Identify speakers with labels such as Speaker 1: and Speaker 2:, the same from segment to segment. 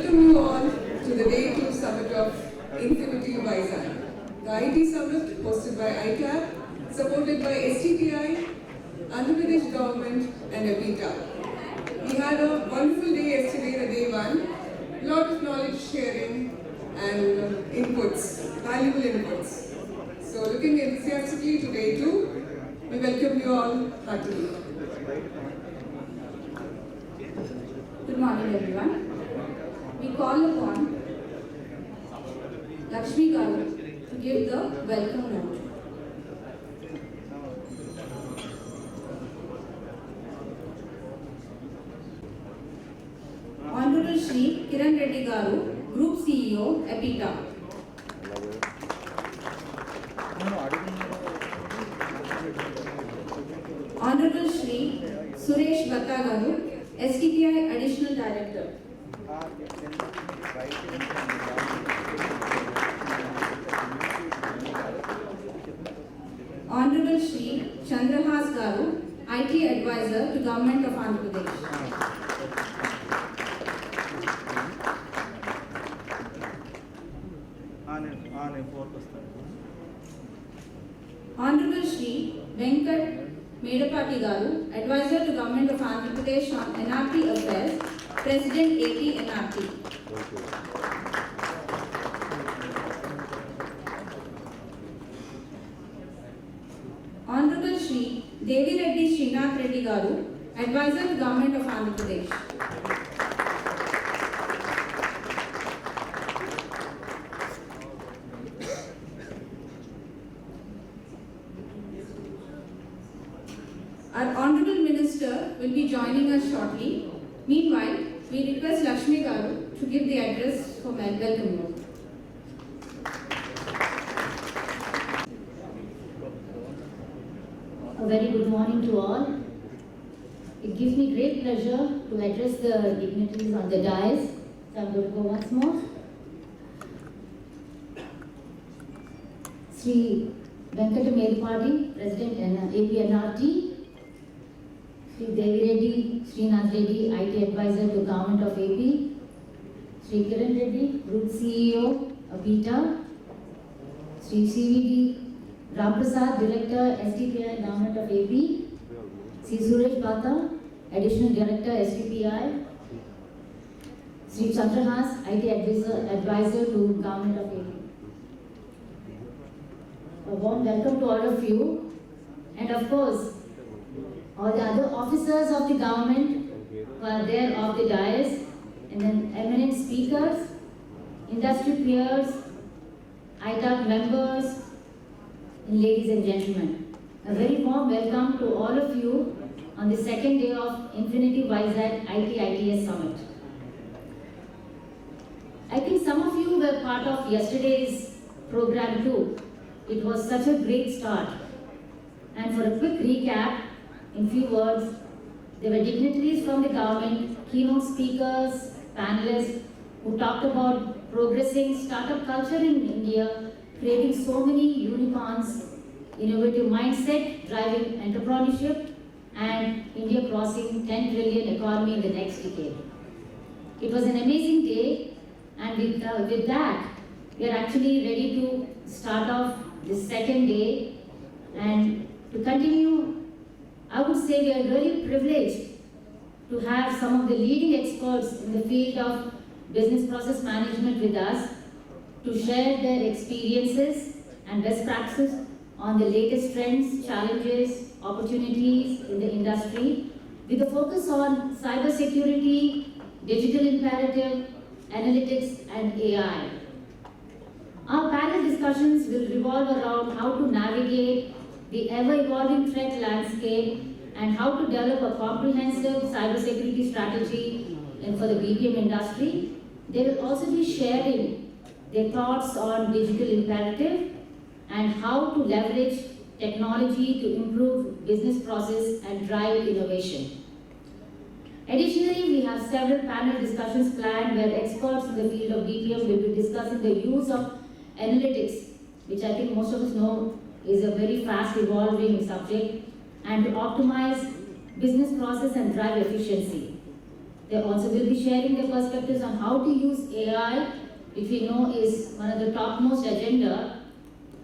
Speaker 1: welcome you all to the Day 2 Summit of InfinityVizag, the IT Summit hosted by ICAP, supported by STPI, Andhra Pradesh government and EPITA. We had a wonderful day yesterday, the day 1, a lot of knowledge sharing and inputs, valuable inputs. So looking enthusiastically to day 2, we welcome you all heartily.
Speaker 2: Good morning, everyone. We call upon Lakshmi Garu to give the welcome note. Honorable Shri Kiran Reddy Garu, Group CEO, EPITA. Honorable Shri Suresh Bhatta Garu, STPI Additional Director. Honorable Shri Chandrahas Garu, IT Advisor to Government of Andhra Pradesh. Honorable Shri Venkat Medapati Garu, Advisor to Government of Andhra Pradesh on NRT Affairs, President AP NRT. Honorable Shri Devi Reddy Srinath Reddy Garu, Advisor to Government of Andhra Pradesh. Our Honorable Minister will be joining us shortly. Meanwhile, we request Lakshmi Garu to give the address for welcome note.
Speaker 3: A very good morning to all. It gives me great pleasure to address the dignitaries on the dais. So I'm going to go once more. Sri Venkata Medapati, President AP NRT. Sri Devi Reddy Srinath Reddy, IT Advisor to Government of AP. Sri Kiran Reddy, Group CEO, EPITA. Sri CVD Ramprasad, Director, STPI, Government of AP. Sri Suresh Bhatta, Additional Director, STPI. Sri Chandrahas, IT Advisor to Government of AP. A warm welcome to all of you. And of course, all the other officers of the government who are there of the dais, and then eminent speakers, industry peers, ITAC members, and ladies and gentlemen. A very warm welcome to all of you on the second day of InfinityVizag IT-ITS Summit. I think some of you were part of yesterday's program too. It was such a great start. And for a quick recap, in few words, there were dignitaries from the government, keynote speakers, panelists who talked about progressing startup culture in India, creating so many unicorns, innovative mindset, driving entrepreneurship, and India crossing 10 trillion economy in the next decade. It was an amazing day, and with that, we are actually ready to start off this second day. And to continue, I would say we are very privileged to have some of the leading experts in the field of business process management with us to share their experiences and best practices on the latest trends, challenges, opportunities in the industry with a focus on cybersecurity, digital imperative, analytics, and AI. Our panel discussions will revolve around how to navigate the ever-evolving threat landscape and how to develop a comprehensive cybersecurity strategy for the BPM industry. They will also be sharing their thoughts on digital imperative and how to leverage technology to improve business process and drive innovation. Additionally, we have several panel discussions planned where experts in the field of BPM will be discussing the use of analytics, which I think most of us know is a very fast evolving subject, and to optimize business process and drive efficiency. They also will be sharing their perspectives on how to use AI, which we know is one of the topmost agenda,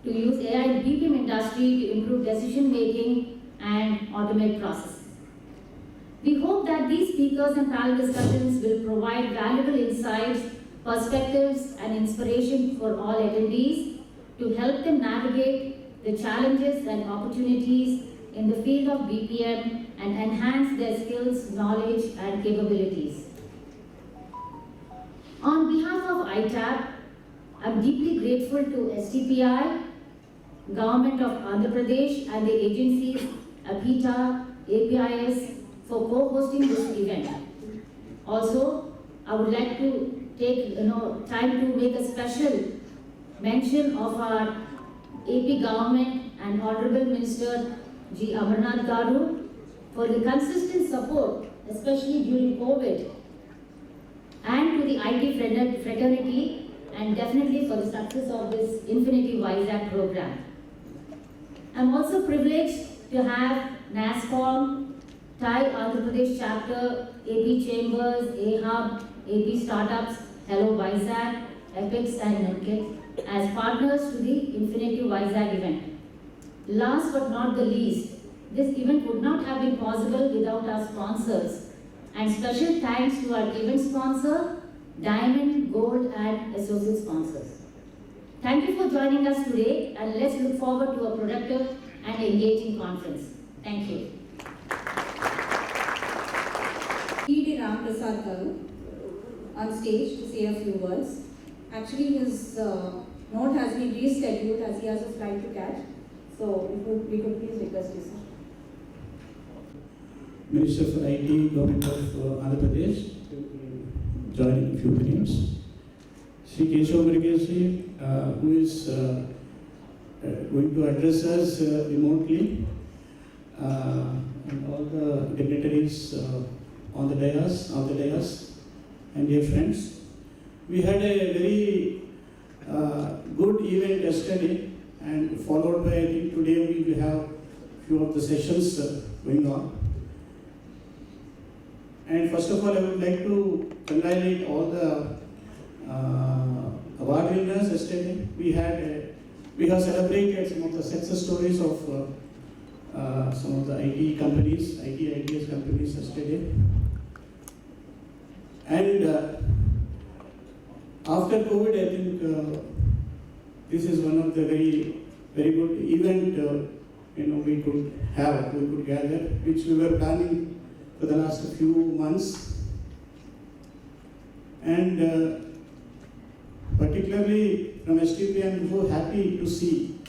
Speaker 3: to use AI in BPM industry to improve decision making and automate processes. We hope that these speakers and panel discussions will provide valuable insights, perspectives, and inspiration for all attendees to help them navigate the challenges and opportunities in the field of BPM and enhance their skills, knowledge, and capabilities. On behalf of ITAB, I'm deeply grateful to STPI, Government of Andhra Pradesh, and the agencies APITA, APIS for co-hosting this event. Also, I would like to take time to make a special mention of our AP government and Honorable Minister G. Amarnath Garu for the consistent support, especially during COVID, and to the IT fraternity, and definitely for the success of this InfinityVizag program. I'm also privileged to have NASCOM, Thai Andhra Pradesh Chapter, AP Chambers, AHUB, AP Startups, Hello Vizag, EPICS and NEMKIT as partners to the InfinityVizag event. Last but not the least, this event would not have been possible without our sponsors, and special thanks to our event sponsor, Diamond, Gold and Associate Sponsors. Thank you for joining us today, and let's look forward to a productive and engaging conference. Thank you.
Speaker 2: E.D. Ram Prasad Garu on stage to say a few words. Actually, his note has been rescheduled as he has a flight to catch. So, we could please request you, sir.
Speaker 4: Minister for IT, Government of Andhra Pradesh, to join in a few minutes. Sri Keshav Murugeshji, who is going to address us remotely, and all the dignitaries on the dais, and dear friends. We had a very good event yesterday, and followed by, I think today we will have few of the sessions going on. And first of all, I would like to congratulate all the award winners yesterday. We have celebrated some of the success stories of some of the IT companies, ITS companies yesterday. And after COVID, I think this is one of the very good event we could gather, which we were planning for the last few months. And particularly from STP, I'm so happy to see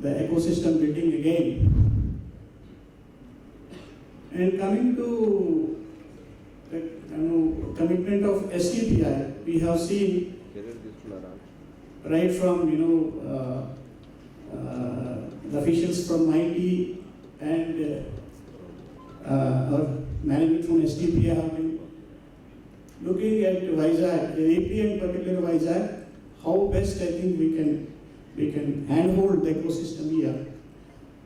Speaker 4: the ecosystem building again. And coming to the commitment of STPI, we have seen right from the officials from IT and our management from STPI have been looking at Vizag, AP and particular Vizag, how best I think we can handhold the ecosystem here.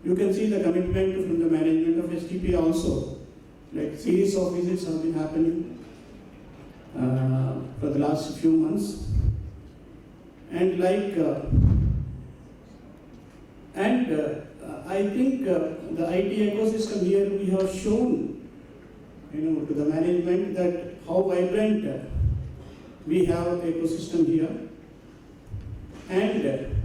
Speaker 4: You can see the commitment from the management of STPI also. Like series of visits have been happening for the last few months, and I think the IT ecosystem here, we have shown to the management that how vibrant we have the ecosystem here. And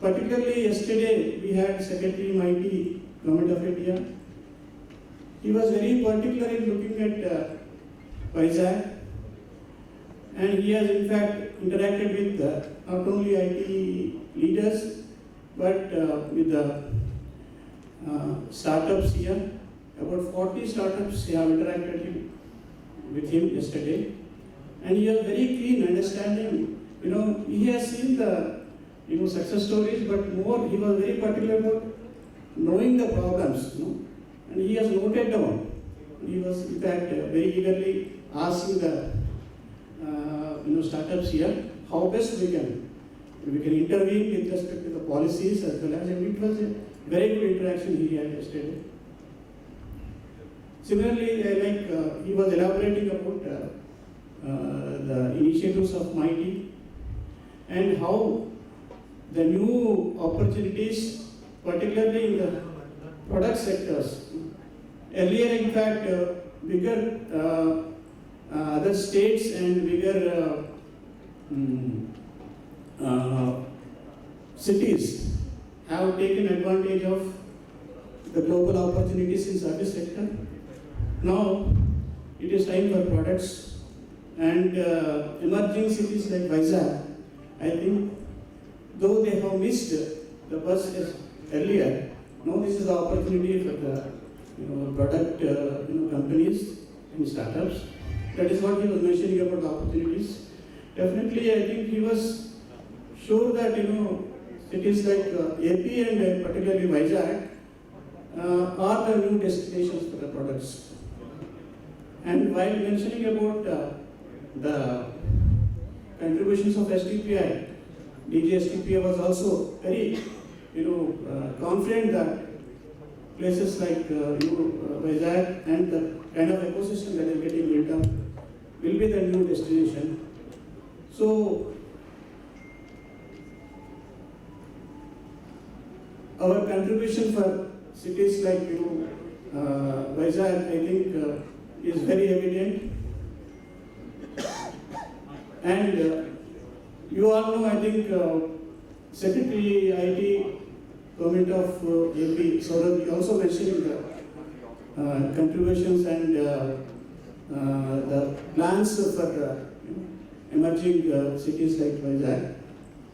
Speaker 4: particularly yesterday we had Secretary Mighty, Government of India. He was very particular in looking at Vizag, and he has in fact interacted with not only IT leaders but with the startups here. About 40 startups have interacted with him yesterday, and he was very keen understanding. He has seen the success stories, but more he was very particular about knowing the problems. And he has noted down. He was in fact very eagerly asking the startups here how best we can intervene with respect to the policies as well as, and it was a very good interaction he had yesterday. Similarly, he was elaborating about the initiatives of MIT and how the new opportunities, particularly in the product sectors. Earlier, in fact, bigger other states and bigger cities have taken advantage of the global opportunities in service sector. Now, it is time for products and emerging cities like Vizag. I think, though they have missed the bus earlier, now this is the opportunity for the product companies and startups. That is what he was mentioning about the opportunities. Definitely, I think he was sure that cities like AP and particularly Vizag are the new destinations for the products. And while mentioning about the contributions of STPI, DG STPI was also very confident that places like Vizag and the kind of ecosystem that is getting built up will be the new destination. So our contribution for cities like Vizag, I think, is very evident. And you all know, I think, Secretary IT Government of AP, Saurabh, also mentioning the contributions and the plans for emerging cities like Vizag.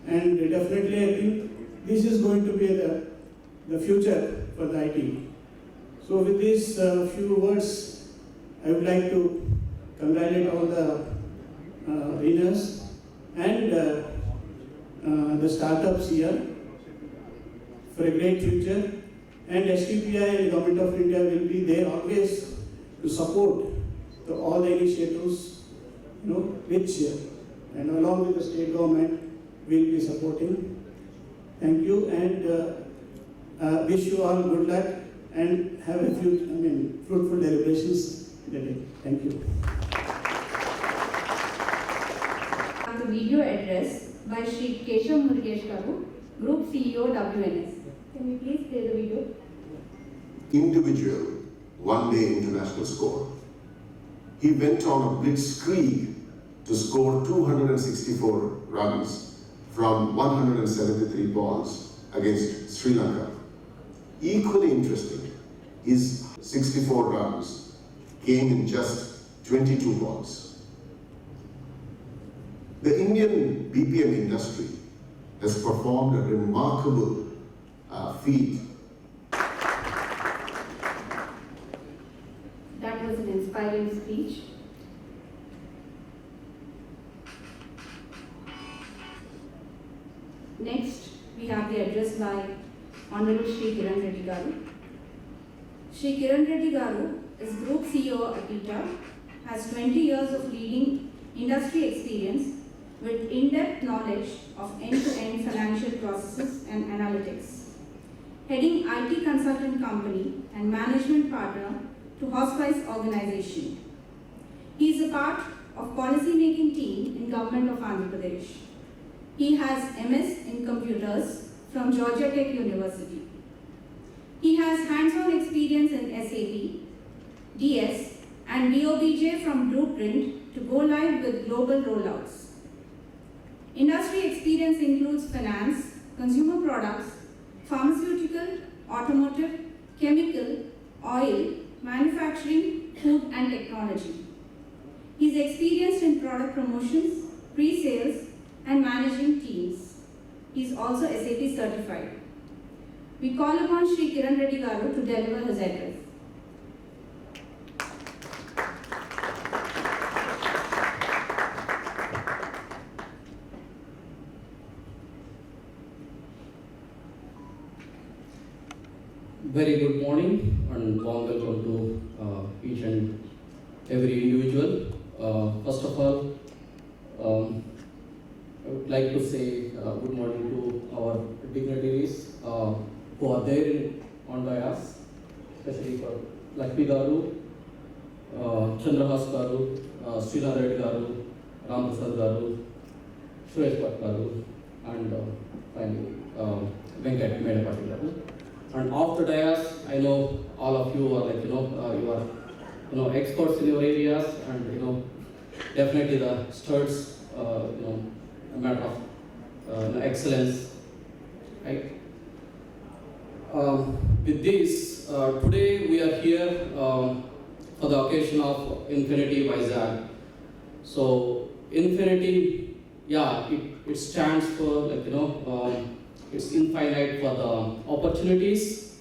Speaker 4: And definitely, I think this is going to be the future for the IT. So with these few words, I would like to congratulate all the winners and the startups here for a great future. And STPI and Government of India will be there always to support all the initiatives, which and along with the state government will be supporting. Thank you, and wish you all good luck and have a few, fruitful deliberations today. Thank you.
Speaker 2: The video address by Shri Keshav Murugesh Garu, Group CEO WNS. Can we please play the video?
Speaker 5: Individual one-day international score. He went on a blitzkrieg to score 264 runs from 173 balls against Sri Lanka. Equally interesting, his 64 runs came in just 22 balls. The Indian BPM industry has performed a remarkable feat.
Speaker 2: That was an inspiring speech. Next, we have the address by Honorable Shri Kiran Reddy Garu. Shri Kiran Reddy Garu is Group CEO at APITA, has 20 years of leading industry experience with in-depth knowledge of end-to-end financial processes and analytics. Heading IT consultant company and management partner to Hospice organization. He is a part of policy-making team in Government of Andhra Pradesh. He has MS in computers from Georgia Tech University. He has hands-on experience in SAP, DS, and DOBJ from Blueprint to go live with global rollouts. Industry experience includes finance, consumer products, pharmaceutical, automotive, chemical, oil, manufacturing, food and technology. He is experienced in product promotions, pre-sales, and managing teams. He is also SAP certified. We call upon Shri Kiran Reddy Garu to deliver his address.
Speaker 6: Very good morning and warm welcome to each and every individual. First of all, I would like to say good morning to our dignitaries who are there on dais, especially for Lakshmi Garu, Chandrahas garu, Srinath Reddy garu, Ram Prasad garu, Suresh Bhatt garu, and finally Venkat Medapati garu. And after dais, I know all of you are like you are experts in your areas, and definitely the studs a matter of excellence, right? With this, today we are here for the occasion of InfinityVizag. So Infinity, yeah, it stands for it's infinite for the opportunities.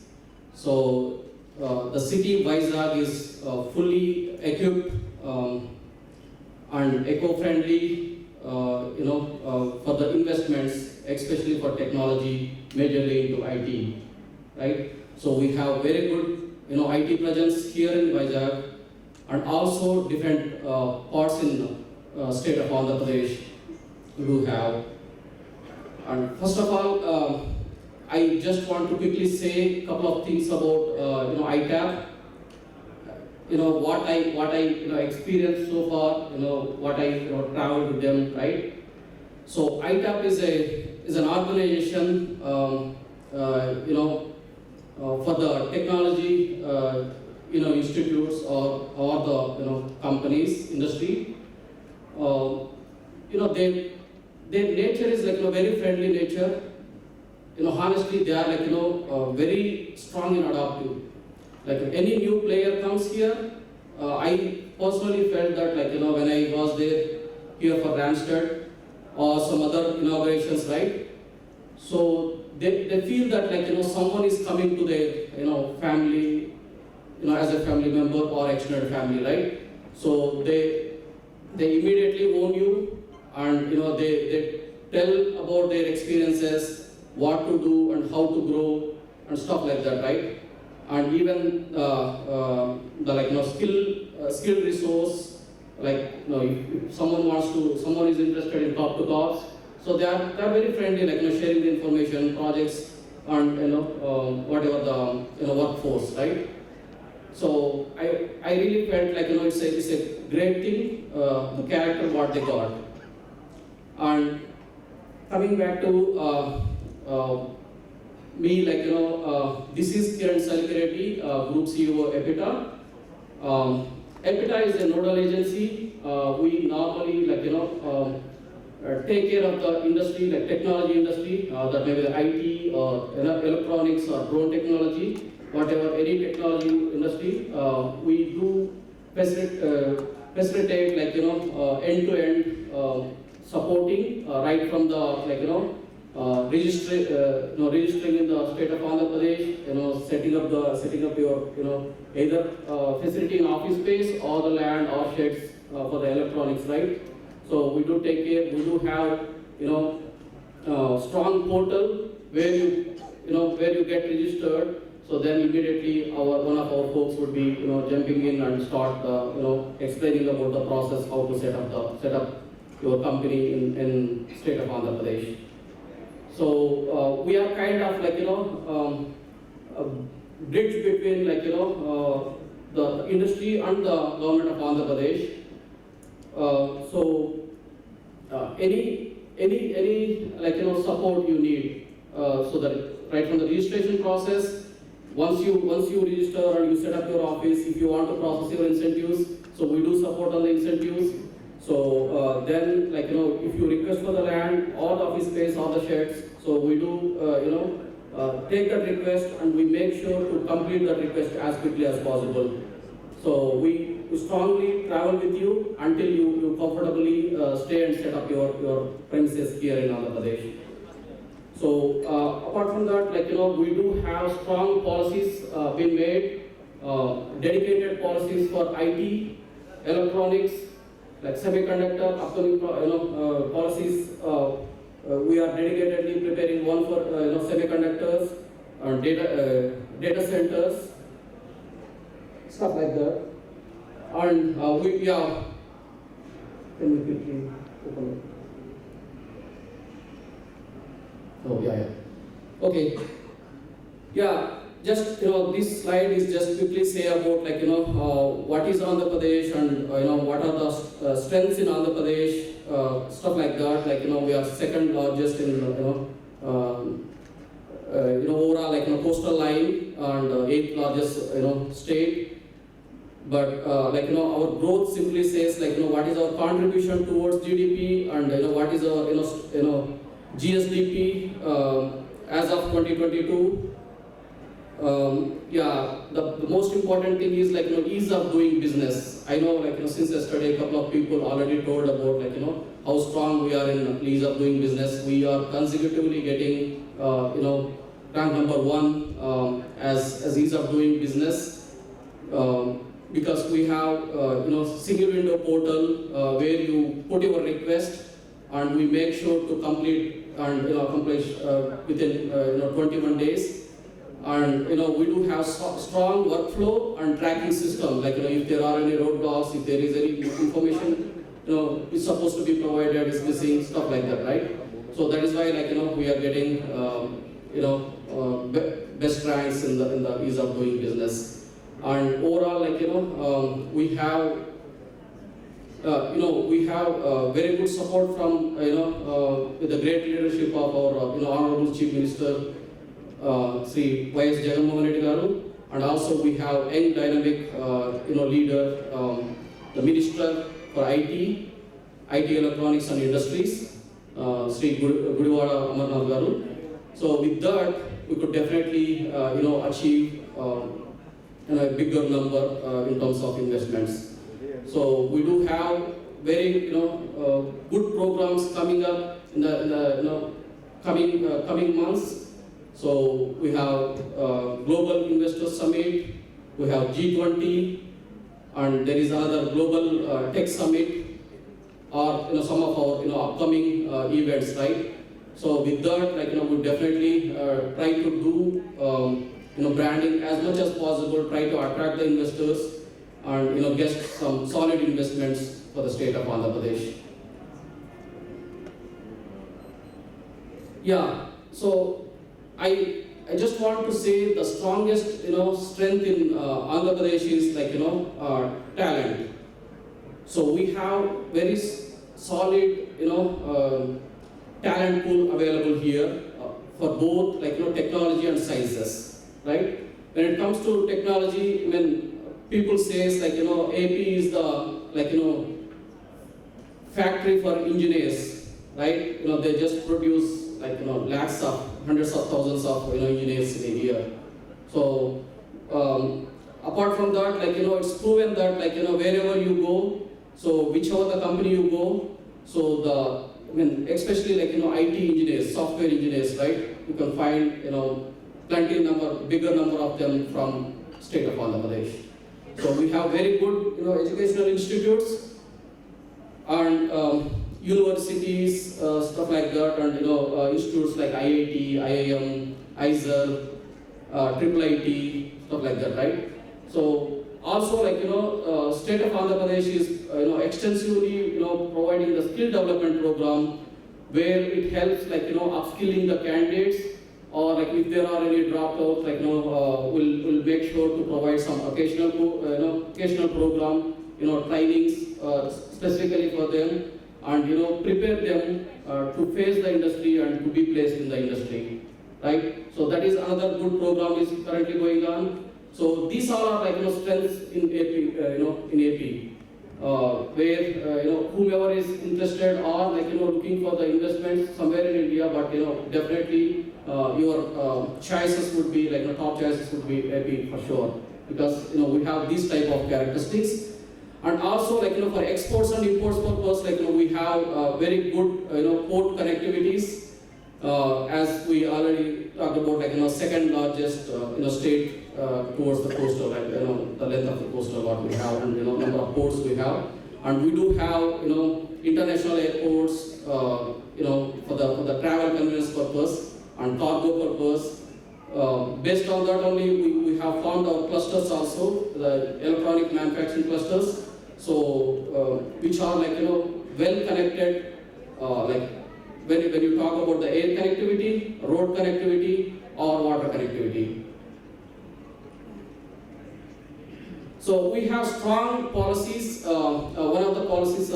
Speaker 6: So the city Vizag is fully equipped and eco-friendly, for the investments, especially for technology, majorly into IT, right? So we have very good, IT presence here in Vizag, and also different parts in state of Andhra Pradesh we do have. And first of all, I just want to quickly say a couple of things about ITAP. What I experienced so far, what I traveled with them, right? So ITAP is an organization, for the technology, institutes or the companies, industry. Their nature is like very friendly nature. Honestly, they are very strong in adaptive. Like any new player comes here, I personally felt that when I was there here for Randstad or some other inaugurations, right? So they feel that someone is coming to their family, as a family member or extended family, right? So they immediately own you, and they tell about their experiences, what to do and how to grow and stuff like that, right? And even the skilled resource, if someone is interested in top to tops, so they are very friendly, sharing the information, projects, and whatever the workforce, right? So I really felt it's a great thing, the character what they got. And coming back to me, this is Kiran Salkireddy, Group CEO EPITA. EPITA is a nodal agency. We normally take care of the industry, like technology industry, that may be the IT or electronics or drone technology, whatever, any technology industry. We do facilitate end-to-end supporting, right from the registering in the state of Andhra Pradesh, setting up your either facility in office space or the land or sheds for the electronics, right? So we do take care. We do have strong portal where you get registered. So then immediately one of our folks would be jumping in and start explaining about the process, how to set up your company in state of Andhra Pradesh. So we are kind of a bridge between the industry and the government of Andhra Pradesh. Any support you need, so that right from the registration process, once you register and you set up your office, if you want to process your incentives, so we do support on the incentives. So then if you request for the land or the office space or the sheds, so we do take that request and we make sure to complete that request as quickly as possible. So we strongly travel with you until you comfortably stay and set up your premises here in Andhra Pradesh. So apart from that, we do have strong policies being made, dedicated policies for IT, electronics, like semiconductor, upcoming policies. We are dedicatedly preparing one for semiconductors, data centers, stuff like that. And can we quickly open it? Oh, yeah. Okay. Yeah, just this slide is just quickly say about what is Andhra Pradesh and what are the strengths in Andhra Pradesh, stuff like that. We are second largest in overall coastal line and eighth largest state. But our growth simply says what is our contribution towards GDP and what is our GSDP as of 2022. The most important thing is ease of doing business. I know since yesterday a couple of people already told about how strong we are in ease of doing business. We are consecutively getting rank number 1 as ease of doing business. Because we have single window portal where you put your request and we make sure to complete and accomplish within 21 days. And we do have strong workflow and tracking system. If there are any roadblocks, if there is any information is supposed to be provided, is missing, stuff like that, right? So that is why we are getting best ranks in the ease of doing business. And overall, we have very good support from with the great leadership of our Honorable Chief Minister Sri Y.S. Jagannath Reddy Garu, and also we have young dynamic leader, the Minister for IT Electronics and Industries, Sri Gudivada Amarnath Garu. So with that, we could definitely achieve a bigger number in terms of investments. So we do have very good programs coming up in the coming months. So we have Global Investor Summit, we have G20, and there is another Global Tech Summit, or some of our upcoming events, right? So with that, we definitely try to do branding as much as possible, try to attract the investors and get some solid investments for the state of Andhra Pradesh. Yeah, so I just want to say the strongest strength in Andhra Pradesh is talent. So we have very solid talent pool available here for both technology and sciences, right? When it comes to technology, when people says AP is the factory for engineers, right? They just produce lakhs of hundreds of thousands of engineers in a year. So apart from that, it's proven that wherever you go, so whichever the company you go, so especially IT engineers, software engineers, right? You can find bigger number of them from state of Andhra Pradesh. So we have very good educational institutes and universities, stuff like that, and institutes like IIT, IIM, ISER, IIIT, stuff like that, right? So also state of Andhra Pradesh is extensively providing the skill development program where it helps upskilling the candidates, or if there are any dropouts, we'll make sure to provide some occasional program, trainings specifically for them, and prepare them to face the industry and to be placed in the industry, right? So that is another good program is currently going on. So these all are strengths in AP, where whomever is interested or looking for the investments somewhere in India, but definitely your choices would be top choices would be AP for sure, because we have these type of characteristics. And also for exports and imports purpose, we have very good port connectivities, as we already talked about, second largest state towards the coastal, the length of the coastal what we have, and number of ports we have, and we do have international airports for the travel convenience purpose and cargo purpose. Based on that only we have formed our clusters also, the electronic manufacturing clusters, so which are well connected, when you talk about the air connectivity, road connectivity, or water connectivity. So we have strong policies. One of the policies,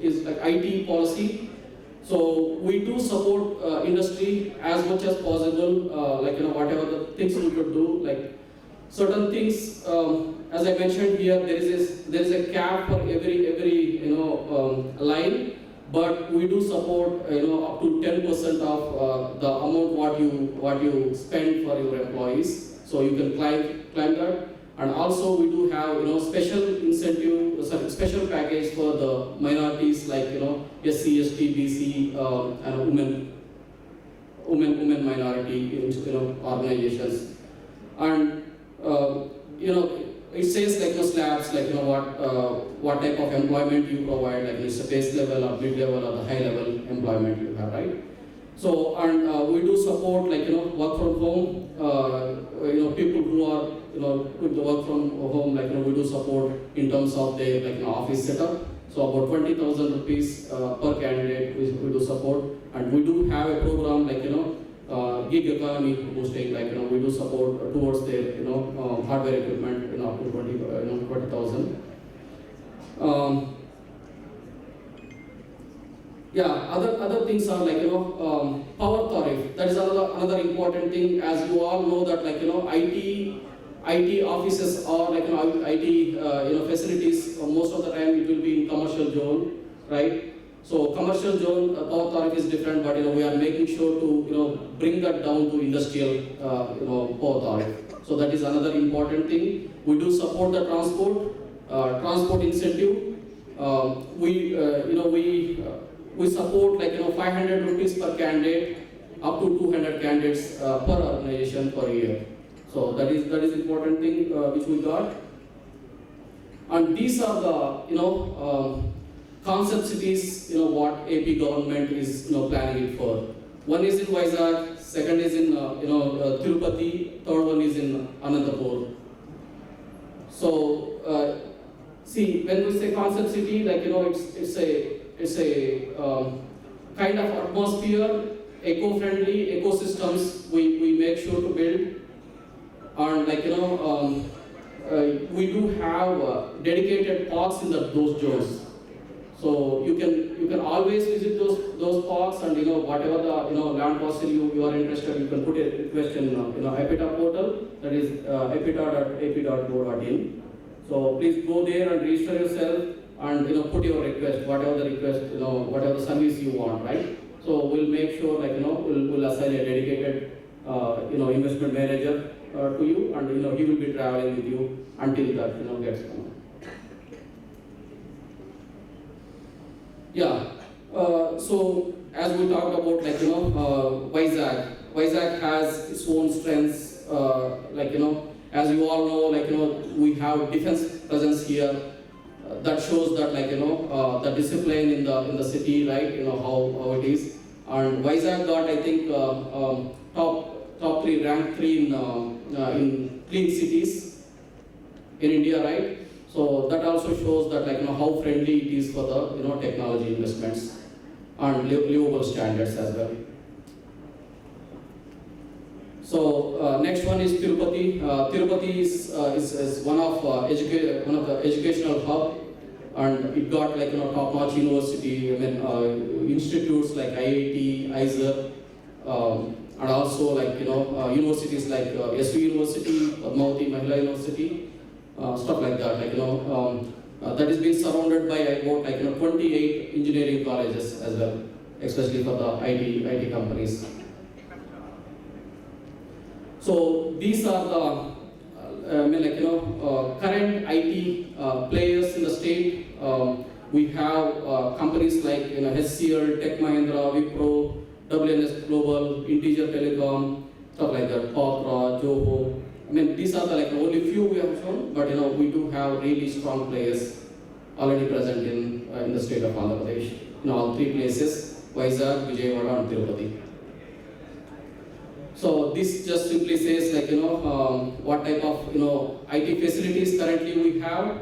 Speaker 6: is like IT policy. So we do support industry as much as possible. Whatever the things we could do, like certain things. As I mentioned here, there is a cap for every line, but we do support up to 10% of the amount what you spend for your employees. So you can climb that. And also we do have special incentive, special package for the minorities like SC, ST, BC, and women minority organizations. And it says slabs what type of employment you provide, like it's a base level or mid level or the high level employment you have, right? So and we do support work from home. People who are with the work from home, we do support in terms of their office setup. So about 20,000 rupees per candidate we do support, and we do have a program gig economy boosting. We do support towards their hardware equipment up to 20,000. Other things are power tariff. That is another important thing. As you all know that IT offices or IT facilities, most of the time it will be in commercial zone, right? So commercial zone power tariff is different, but we are making sure to bring that down to industrial power tariff. So that is another important thing. We do support the transport incentive. We support 500 rupees per candidate, up to 200 candidates per organization per year. So that is important thing which we got. And these are the concept cities what AP government is planning it for. One is in Vizag, second is in Tirupati, third one is in Anantapur. So see, when we say concept city, it's a kind of atmosphere, eco-friendly ecosystems we make sure to build. And we do have dedicated parks in those zones. So you can always visit those parks, and whatever the land parcel you are interested, you can put a request in EPITA portal, that is epita.ap.go.in. So please go there and register yourself and put your request, whatever the request, whatever the service you want, right? So we'll make sure we'll assign a dedicated investment manager to you, and he will be traveling with you until that gets done. So as we talked about Vizag has its own strengths. As you all know, we have defense presence here. That shows that the discipline in the city, right? How it is. And Vizag got, I think, top three, rank 3 in clean cities in India, right? So that also shows that how friendly it is for the technology investments and livable standards as well. So next one is Tirupati. Tirupati is one of the educational hub, and it got top-notch university, institutes like IIT, ISER, and also universities like SU University, Padmavati Mahila University. Stuff like that, that is being surrounded by about 28 engineering colleges as well, especially for the IT companies. So these are the current IT players in the state. We have companies like HCL, Tech Mahindra, Wipro, WNS Global, Integer Telecom, stuff like that, Pakra, Joho. These are the only few we have shown, but we do have really strong players already present in the state of Andhra Pradesh, in all three places: Vizag, Vijayawada, and Tirupati. So this just simply says what type of IT facilities currently we have,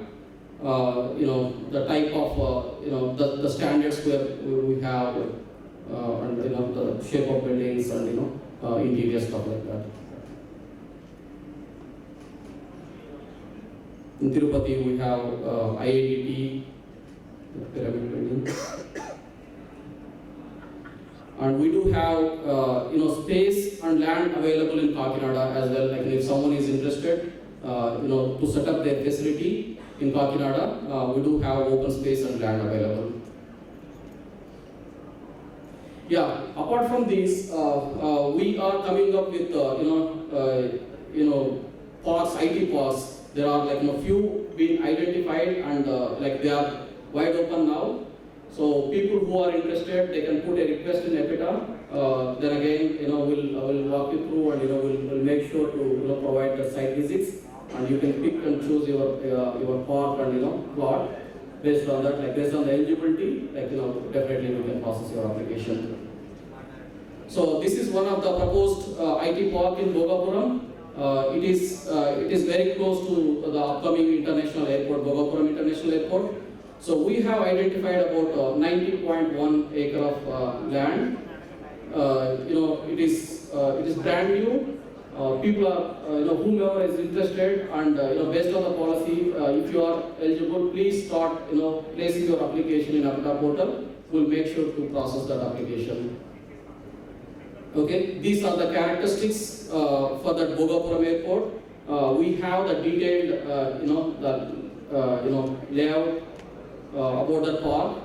Speaker 6: the type of the standards where we have, and the shape of buildings and interior stuff like that. In Tirupati, we have IIT, pyramid building. And we do have space and land available in Kakinada as well. Like if someone is interested, to set up their facility in Kakinada, we do have open space and land available. Yeah. Apart from these, we are coming up with parks, IT parks. There are few being identified and they are wide open now. So people who are interested, they can put a request in EPITA. Then again, we'll walk you through and we'll make sure to provide the site visits, and you can pick and choose your park and plot based on that, based on the eligibility, definitely we can process your application. So this is one of the proposed IT park in Bhogapuram. It is very close to the upcoming international airport, Bhogapuram International Airport. So we have identified about 90.1 acre of land. It is brand new. People are, whomever is interested, and based on the policy, if you are eligible, please start, placing your application in APTA portal. We'll make sure to process that application. Okay, these are the characteristics for that Bhogapuram airport. We have the detailed, layout about the park,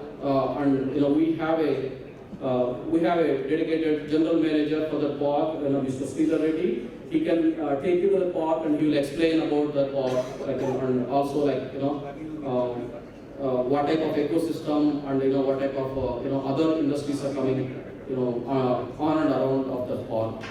Speaker 6: and we have a dedicated general manager for the park, Mr. Sridhar Reddy. He can take you to the park and he will explain about the park, and also what type of ecosystem and what type of other industries are coming on and around of the park.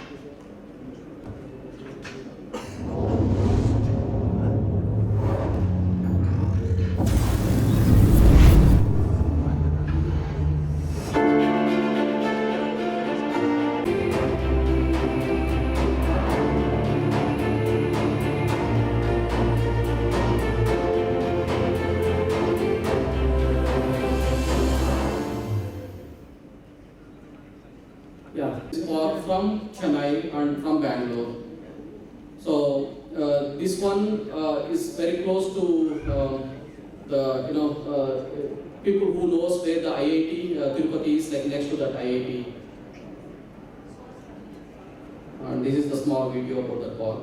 Speaker 6: Yeah, or from Chennai and from Bangalore. So this one is very close to the people who knows where the IIT Tirupati is, next to that IIT. And this is the small video about that park.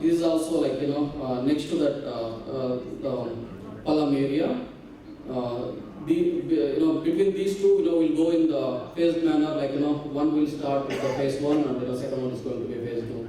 Speaker 6: this is also next to that Pallam area. Between these two, we'll go in the phased manner. One will start with the phase 1, and the second one is going to be phase 2.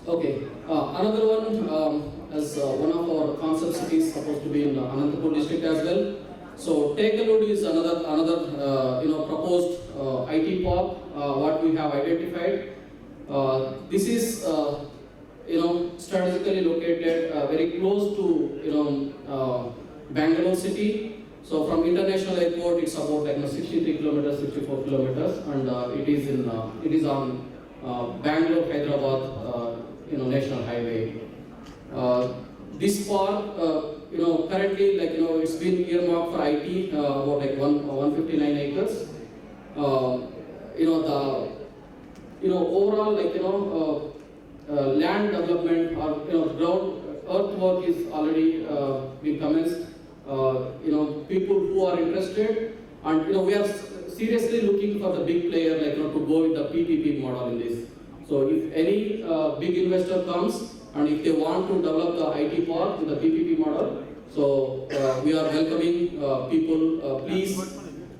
Speaker 6: Okay, another one, as one of our concept cities supposed to be in Anantapur district as well. So Tekaludi is another proposed IT park what we have identified. This is strategically located very close to Bangalore city. So from international airport, it's about 63 kilometers, 64 kilometers, and it is on Bangalore Hyderabad national highway. This park, currently it's been earmarked for IT about 159 acres. Overall land development or ground earthwork is already been commenced. People who are interested, and we are seriously looking for the big player to go with the PPP model in this. So if any big investor comes and if they want to develop the IT park with the PPP model, so we are welcoming people. Please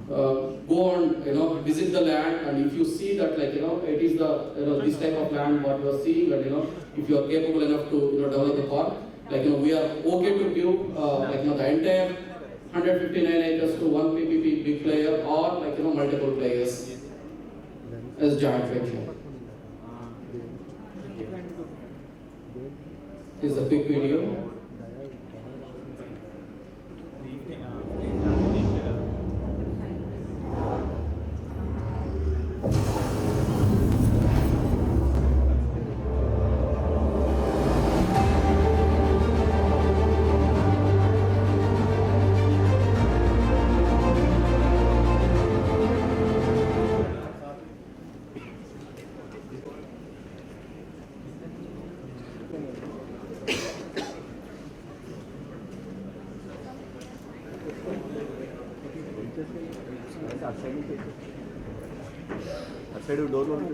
Speaker 6: go and visit the land, and if you see that it is the this type of land what you are seeing, and if you are capable enough to develop the park, we are okay to give the entire 159 acres to one PPP big player or multiple players as joint venture. This is a quick video.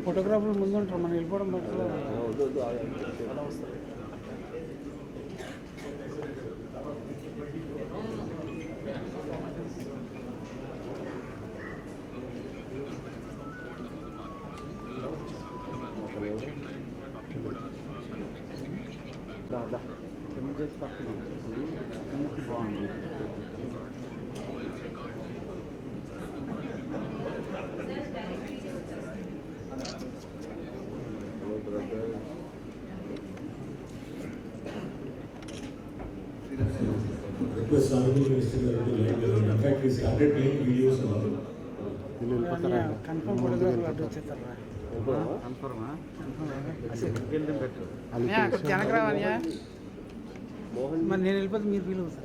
Speaker 7: Photographer ముందు ఉంటారు మనం వెళ్ళిపోవడం బాగుంది.
Speaker 8: Request Honorable Minister to in fact we started playing videos and all.
Speaker 7: Confirm photographer అడ్డు వచ్చేస్తారా వెనక రావా మరి నేను వెళ్ళిపోతే మీరు ఫీల్ అవుతారు.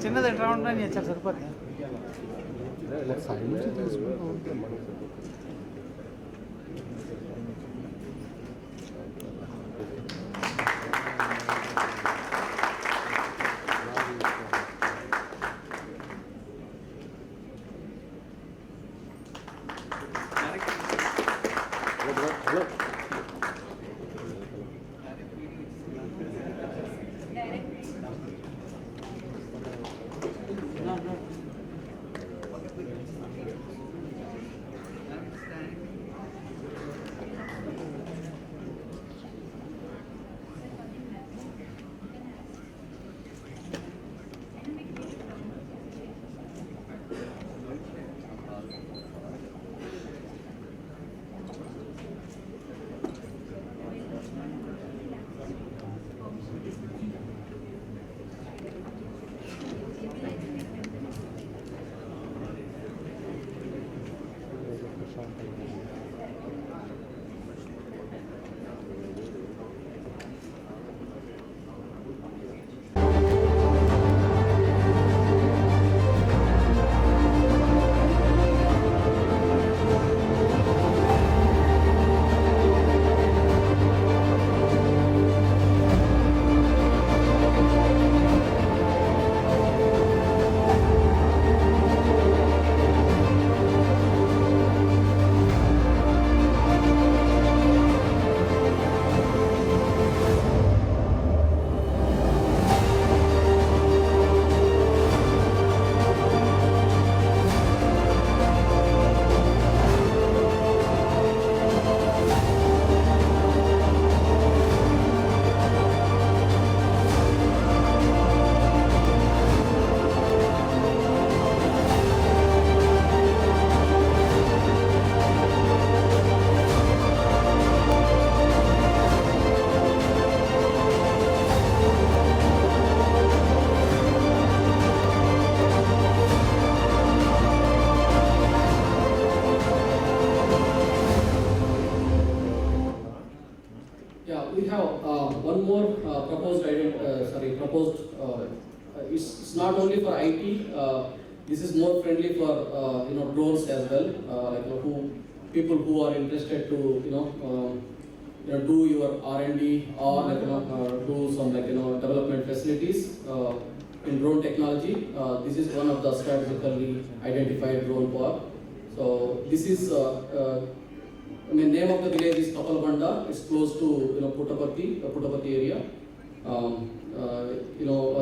Speaker 7: చిన్నది ఎట్లా ఉంటా నేను చాలా సరిపోతుంది.
Speaker 6: one more proposed. It's not only for IT. This is more friendly for drones as well. People who are interested to do your R&D or do some development facilities in drone technology. This is one of the strategically identified drone park. So this is name of the village is Kapalbanda. It's close to Puttaparthi area.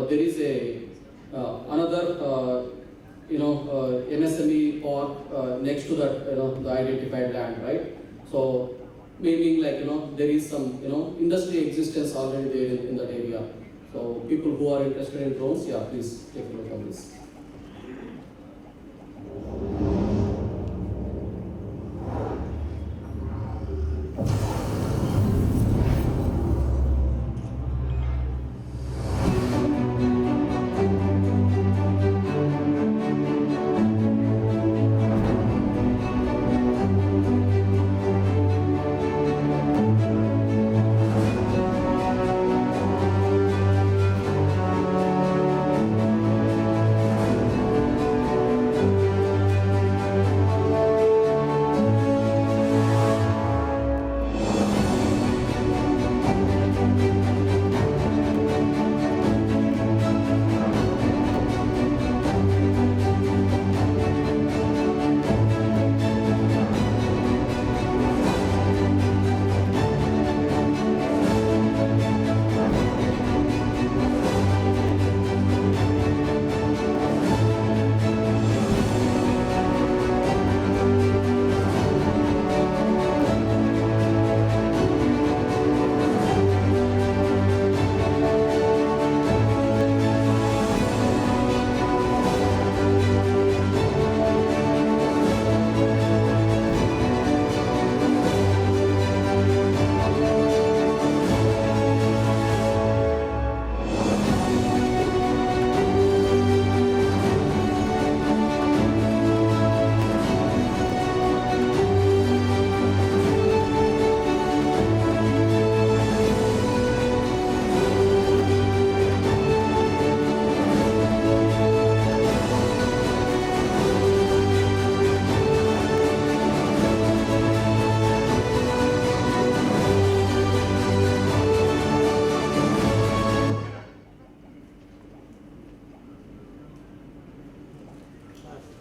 Speaker 6: There is another MSME park next to that the identified land, right? So meaning there is some industry existence already there in that area. So people who are interested in drones, yeah, please take a look at this.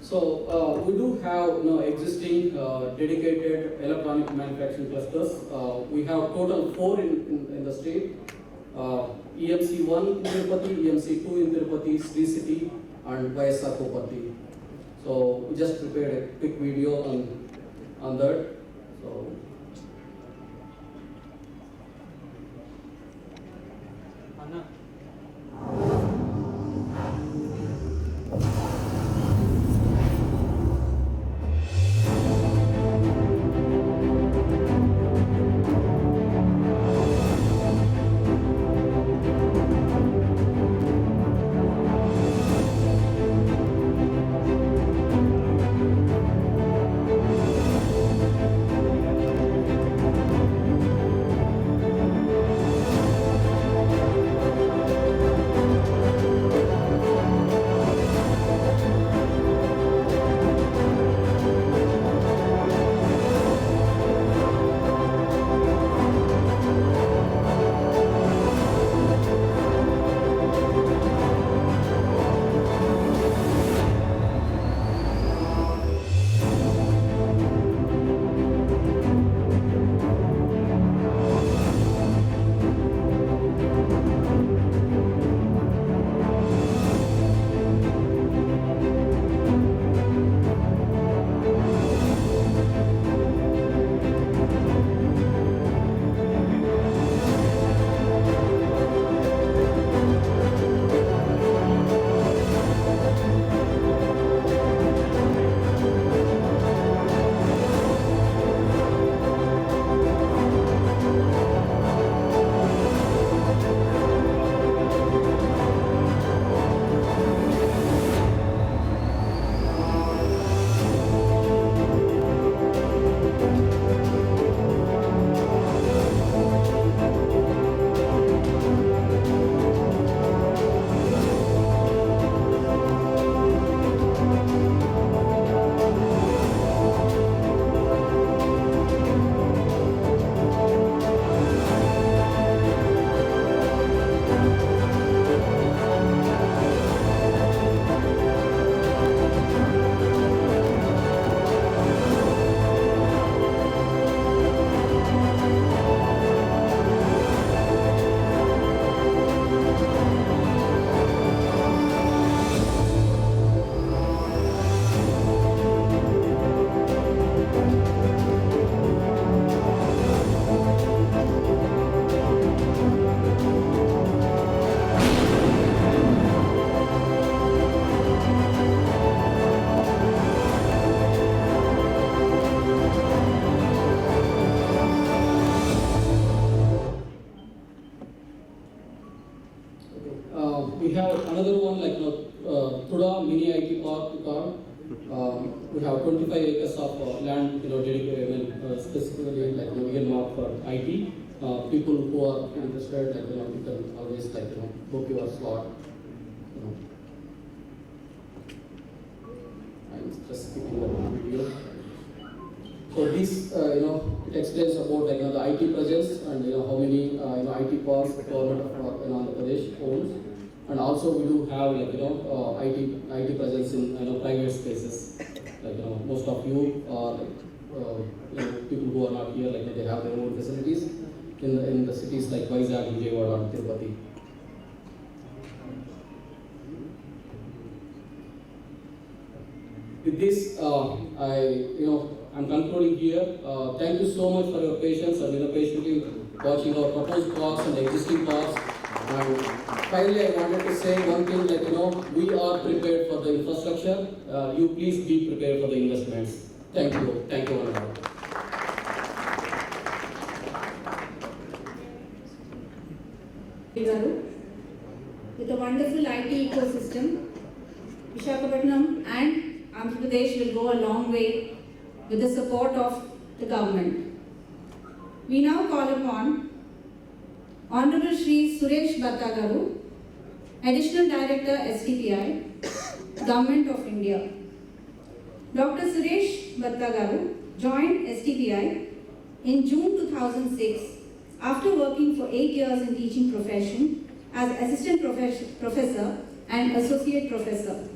Speaker 6: So we do have existing dedicated electronic manufacturing clusters. We have total 4 in the state. EMC 1 in Tirupati, EMC 2 in Tirupati, Sri City, and YSR Kopati. So we just prepared a quick video on that. So. another one like Tuda Mini IT Park. We have 25 acres of land, dedicated, specifically like earmarked for IT. People who are interested, you can always book your slot. I'm just skipping the video. So this, it explains about the IT presence and how many IT parks the government of Andhra Pradesh owns, and also we do have IT presence in private spaces. Most of you are people who are not here, they have their own facilities in the cities like Vizag, Inaugural, and Tirupati. With this, I'm concluding here. Thank you so much for your patience and patiently watching our proposed parks and existing parks. And finally, I wanted to say one thing we are prepared for the infrastructure. You please be prepared for the investments. Thank you. Thank you, one and all.
Speaker 2: With a wonderful IT ecosystem, Visakhapatnam and Andhra Pradesh will go a long way with the support of the government. We now call upon Honorable Shri Suresh Bhattagaru, Additional Director STPI, Government of India. Dr. Suresh Bhattagaru joined STPI in June 2006 after working for 8 years in teaching profession as Assistant Professor and Associate Professor.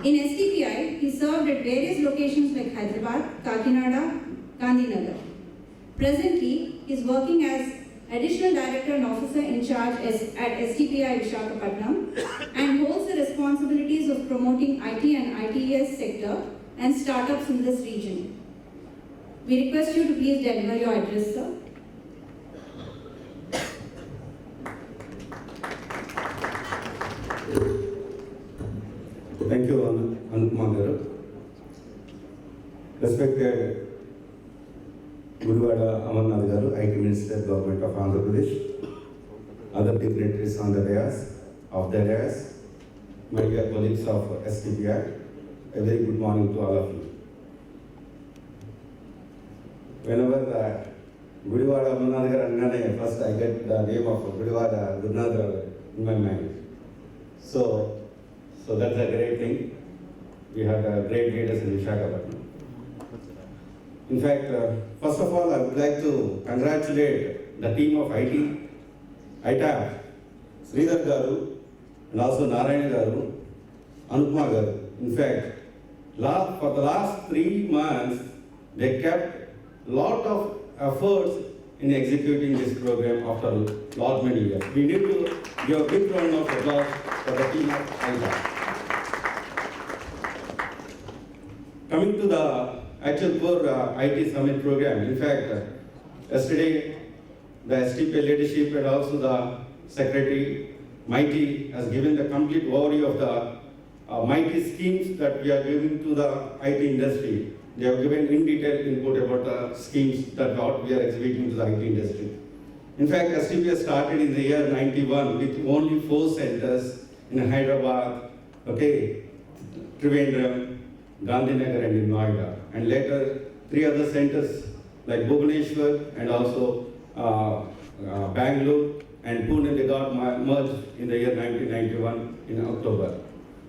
Speaker 2: In STPI, he served at various locations like Hyderabad, Kakinada, Gandhinagar. Presently, he is working as Additional Director and Officer in Charge at STPI Visakhapatnam and holds the responsibilities of promoting IT and ITES sector and startups in this region. We request you to please deliver your address, sir.
Speaker 9: Thank you, Anupama. Respected Gudivada Amarnath Garu, IT Minister, Government of Andhra Pradesh, other dignitaries on the dais, my dear colleagues of STPI, a very good morning to all of you. Whenever Gudivada Amarnath Garu, first I get the name of Gudivada Gurunadhar in my mind. So that's a great thing. We have great leaders in Visakhapatnam. In fact, first of all, I would like to congratulate the team of ITAB, Sridhar Garu, and also Narayana Garu, Anupama Garu. In fact, for the last 3 months, they kept a lot of efforts in executing this program after lot many years. We need to give a big round of applause for the team of ITAB. Coming to the actual core IT Summit program, in fact, yesterday the STPI leadership and also the Secretary Mighty has given the complete overview of the mighty schemes that we are giving to the IT industry. They have given in detail input about the schemes that what we are executing to the IT industry. In fact, STPI started in the year 91 with only 4 centers in Hyderabad, Trivandrum, Gandhinagar and in Noida, and later 3 other centers like Bhubaneswar and also Bangalore and Pune. They got merged in the year 1991 in October.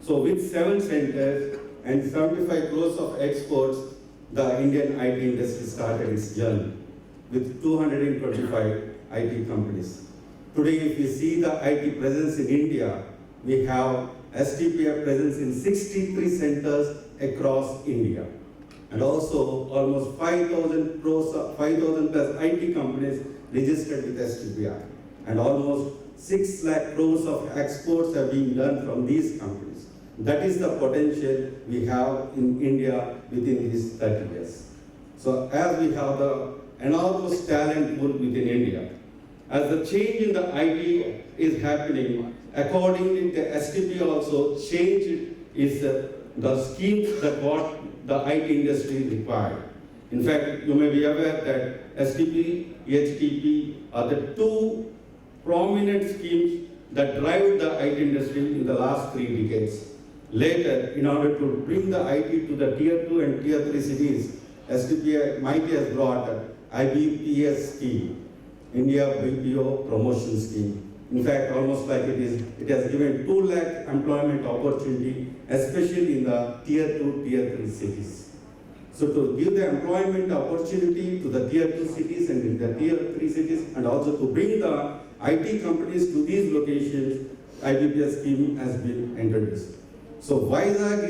Speaker 9: So with 7 centers and 75 crores of exports, the Indian IT industry started its journey with 225 IT companies. Today, if you see the IT presence in India, we have STPI presence in 63 centers across India, and also almost 5,000 plus IT companies registered with STPI, and almost 6 lakh crores of exports have been done from these companies. That is the potential we have in India within these 30 years. So as we have the enormous talent pool within India, as the change in the IT is happening, accordingly the STPI also changed its the schemes that what the IT industry required. In fact, you may be aware that STP, HTP are the 2 prominent schemes that drive the IT industry in the last 3 decades. Later, in order to bring the IT to the tier 2 and tier 3 cities, STPI MIT has brought IBPS scheme, India BPO promotion scheme. In fact, almost like it has given 2 lakh employment opportunity, especially in the tier 2, tier 3 cities. So to give the employment opportunity to the tier 2 cities and in the tier 3 cities, and also to bring the IT companies to these locations, IBPS scheme has been introduced. So Vizag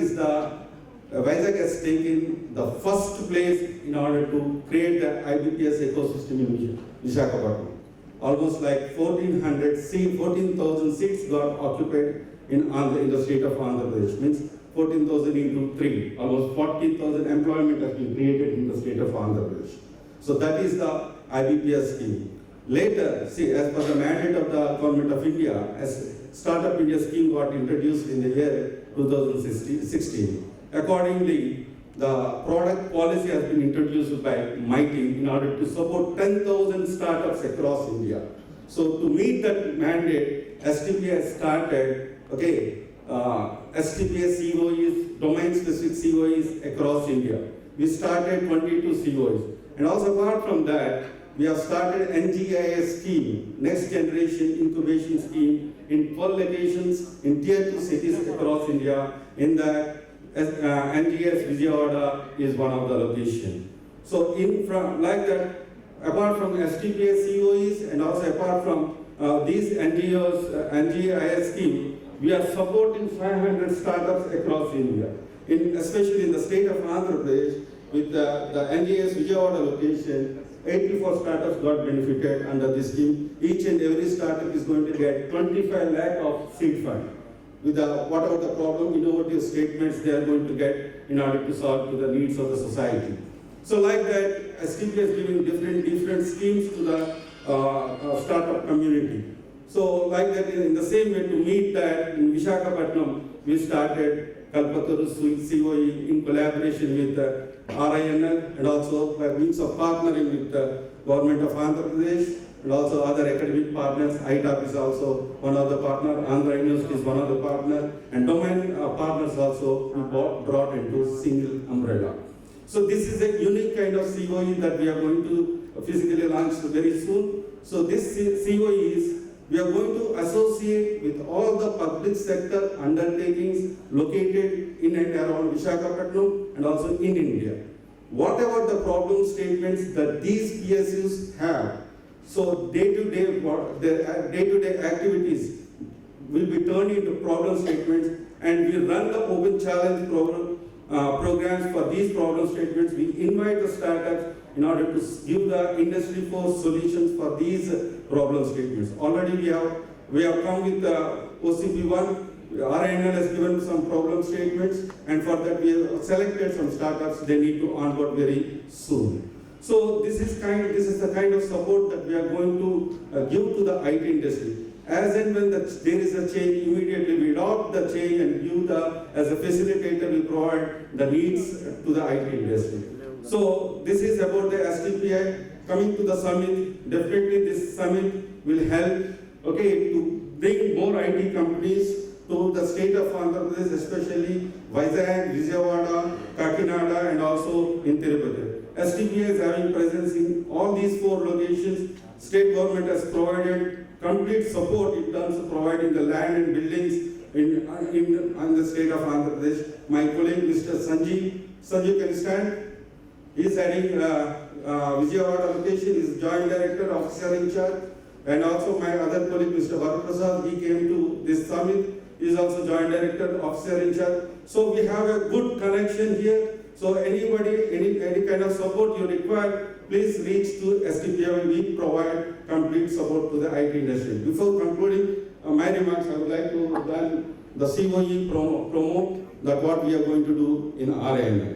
Speaker 9: has taken the first place in order to create the IBPS ecosystem in Visakhapatnam. Almost like 14,000 seats got occupied in the state of Andhra Pradesh. Means 14,000 into 3, almost 40,000 employment has been created in the state of Andhra Pradesh. So that is the IBPS scheme. Later, see, as per the mandate of the Government of India, as Startup India scheme got introduced in the year 2016. Accordingly, the product policy has been introduced by MIT in order to support 10,000 startups across India. So to meet that mandate, STPI has started, STPI COEs, domain-specific COEs across India. We started 22 COEs. And also apart from that, we have started NGIS scheme, Next Generation Incubation Scheme, in 12 locations in tier 2 cities across India. In the NGS Vijayawada is one of the locations. So like that, apart from STPA COEs and also apart from these NGOs, NGIS scheme, we are supporting 500 startups across India, especially in the state of Andhra Pradesh. With the NGS Vijayawada location, 84 startups got benefited under this scheme. Each and every startup is going to get 25 lakh of seed fund. With whatever the problem, innovative statements they are going to get in order to solve to the needs of the society. So like that, STP is giving different schemes to the startup community. So like that, in the same way, to meet that, in Visakhapatnam, we started Kalpataru COE in collaboration with RINL and also by means of partnering with the government of Andhra Pradesh and also other academic partners. ITAP is also one of the partners, Andhra University is one of the partners, and domain partners also we brought into single umbrella. So this is a unique kind of COE that we are going to physically launch very soon. So this COE is, we are going to associate with all the public sector undertakings located in and around Visakhapatnam and also in India. Whatever the problem statements that these PSUs have, so day-to-day activities will be turned into problem statements, and we run the open challenge programs for these problem statements. We invite the startups in order to give the industry force solutions for these problem statements. Already we have come with the OCP1. RINL has given some problem statements, and for that we have selected some startups. They need to onboard very soon. So this is the kind of support that we are going to give to the IT industry. As and when there is a change, immediately we adopt the change and give as a facilitator, we provide the needs to the IT industry. So this is about the STPI. Coming to the summit, definitely this summit will help, to bring more IT companies to the state of Andhra Pradesh, especially Vizag, Vijayawada, Kakinada, and also in Tirupati. STPI is having presence in all these 4 locations. State government has provided complete support in terms of providing the land and buildings in the state of Andhra Pradesh. My colleague, Mr. Sanjeev can stand. He is heading Vijayawada location, is Joint Director, Officer in charge. And also my other colleague, Mr. Varaprasad, he came to this summit. He is also Joint Director, Officer in charge. So we have a good connection here. So anybody, any kind of support you require, please reach to STPI. We provide complete support to the IT industry. Before concluding my remarks, I would like to then the COE promote that what we are going to do in RINL.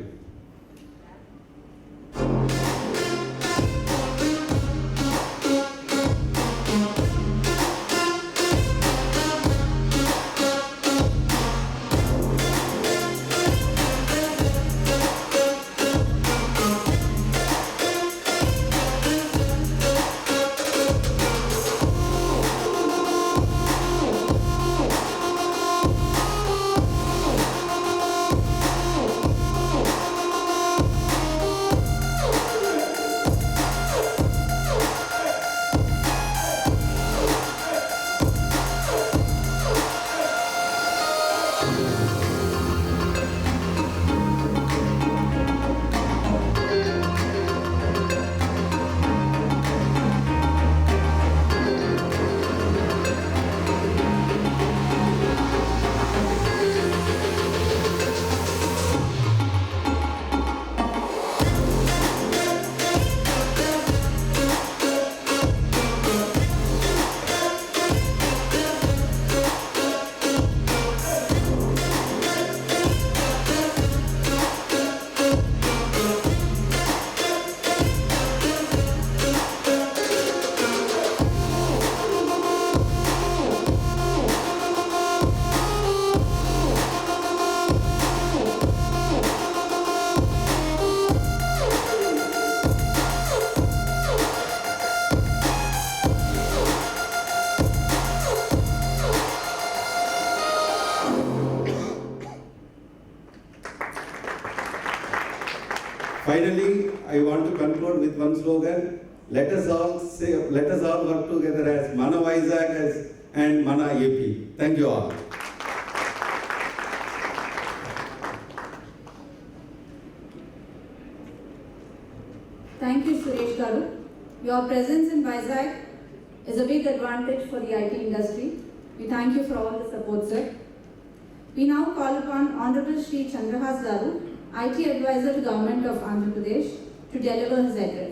Speaker 9: Finally, I want to conclude with one slogan. Let us all work together as InfinityVizag and Mana AP. Thank you all.
Speaker 2: Thank you, Suresh Garu. Your presence in Vizag is a big advantage for the IT industry. We thank you for all the support, sir. We now call upon Honorable Shri Chandrahas Garu, IT Advisor to Government of Andhra Pradesh, to deliver his address.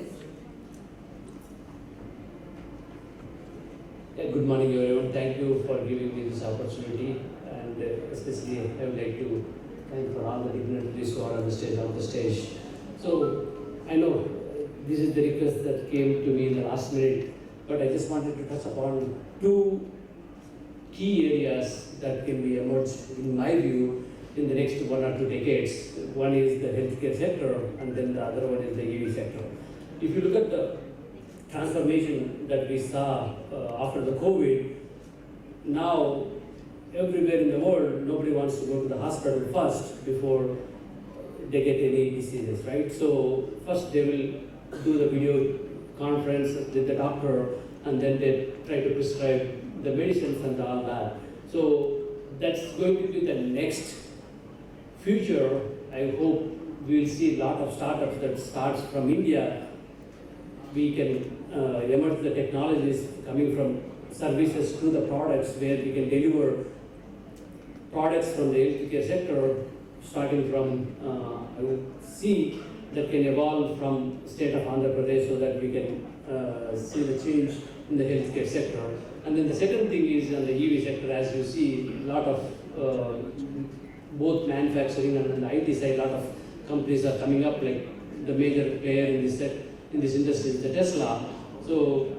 Speaker 10: Good morning, everyone. Thank you for giving me this opportunity, and especially I would like to thank for all the dignitaries who are on the stage. So I know this is the request that came to me in the last minute, but I just wanted to touch upon two key areas that can be emerged, in my view, in the next 1 or 2 decades. One is the healthcare sector, and then the other one is the EV sector. If you look at the transformation that we saw after the COVID, now everywhere in the world, nobody wants to go to the hospital first before they get any diseases, right? So first they will do the video conference with the doctor, and then they try to prescribe the medicines and all that. So that's going to be the next future. I hope we'll see a lot of startups that starts from India. We can emerge the technologies coming from services to the products, where we can deliver products from the healthcare sector, starting from, I would see that can evolve from state of Andhra Pradesh, so that we can see the change in the healthcare sector. And then the second thing is on the EV sector. As you see, a lot of both manufacturing and on the IT side, a lot of companies are coming up, like the major player in this industry is the Tesla. So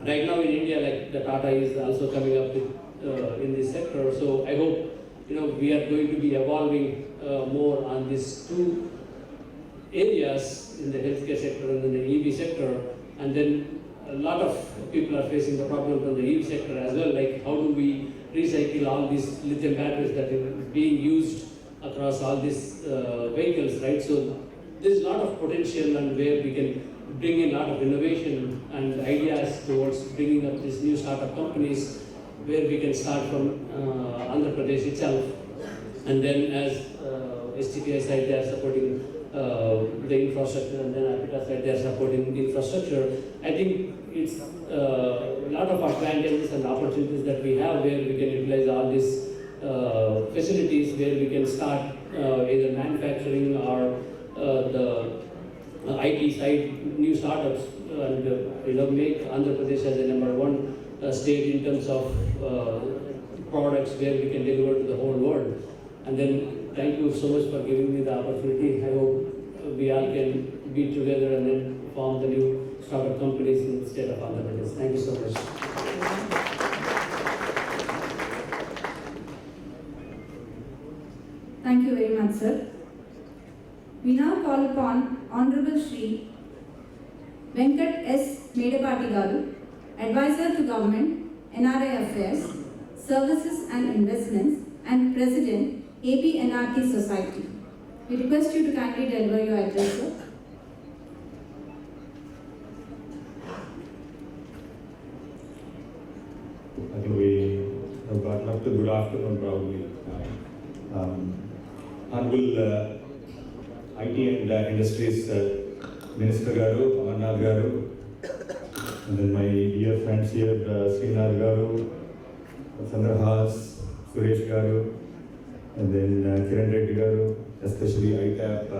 Speaker 10: right now in India, like the Tata is also coming up with, in this sector. So I hope we are going to be evolving more on these two areas, in the healthcare sector and in the EV sector. And then a lot of people are facing the problem from the EV sector as well, like how do we recycle all these lithium batteries that are being used across all these vehicles, right? So there's a lot of potential, and where we can bring in a lot of innovation and ideas towards bringing up these new startup companies, where we can start from Andhra Pradesh itself. And then as STPI side, they are supporting the infrastructure, and then Apita side, they are supporting the infrastructure. I think it's a lot of advantages and opportunities that we have, where we can utilize all these facilities, where we can start either manufacturing or the IT side, new startups, and make Andhra Pradesh as the #1 state in terms of products, where we can deliver to the whole world. And then thank you so much for giving me the opportunity. I hope we all can be together and then form the new startup companies in the state of Andhra Pradesh. Thank you so much.
Speaker 2: Thank you very much, sir. We now call upon Honorable Shri Venkat S. Medapati Garu, Advisor to Government, NRI Affairs, Services and Investments, and President, AP NRT Society. We request you to kindly deliver your address, sir.
Speaker 8: I think we have gotten up to good afternoon probably. Honorable IT and Industries Minister Garu, Amarnath Garu, and then my dear friends here, Srinath Garu, Chandrahas, Suresh Garu, and then Kiran Reddy Garu, especially ITAP,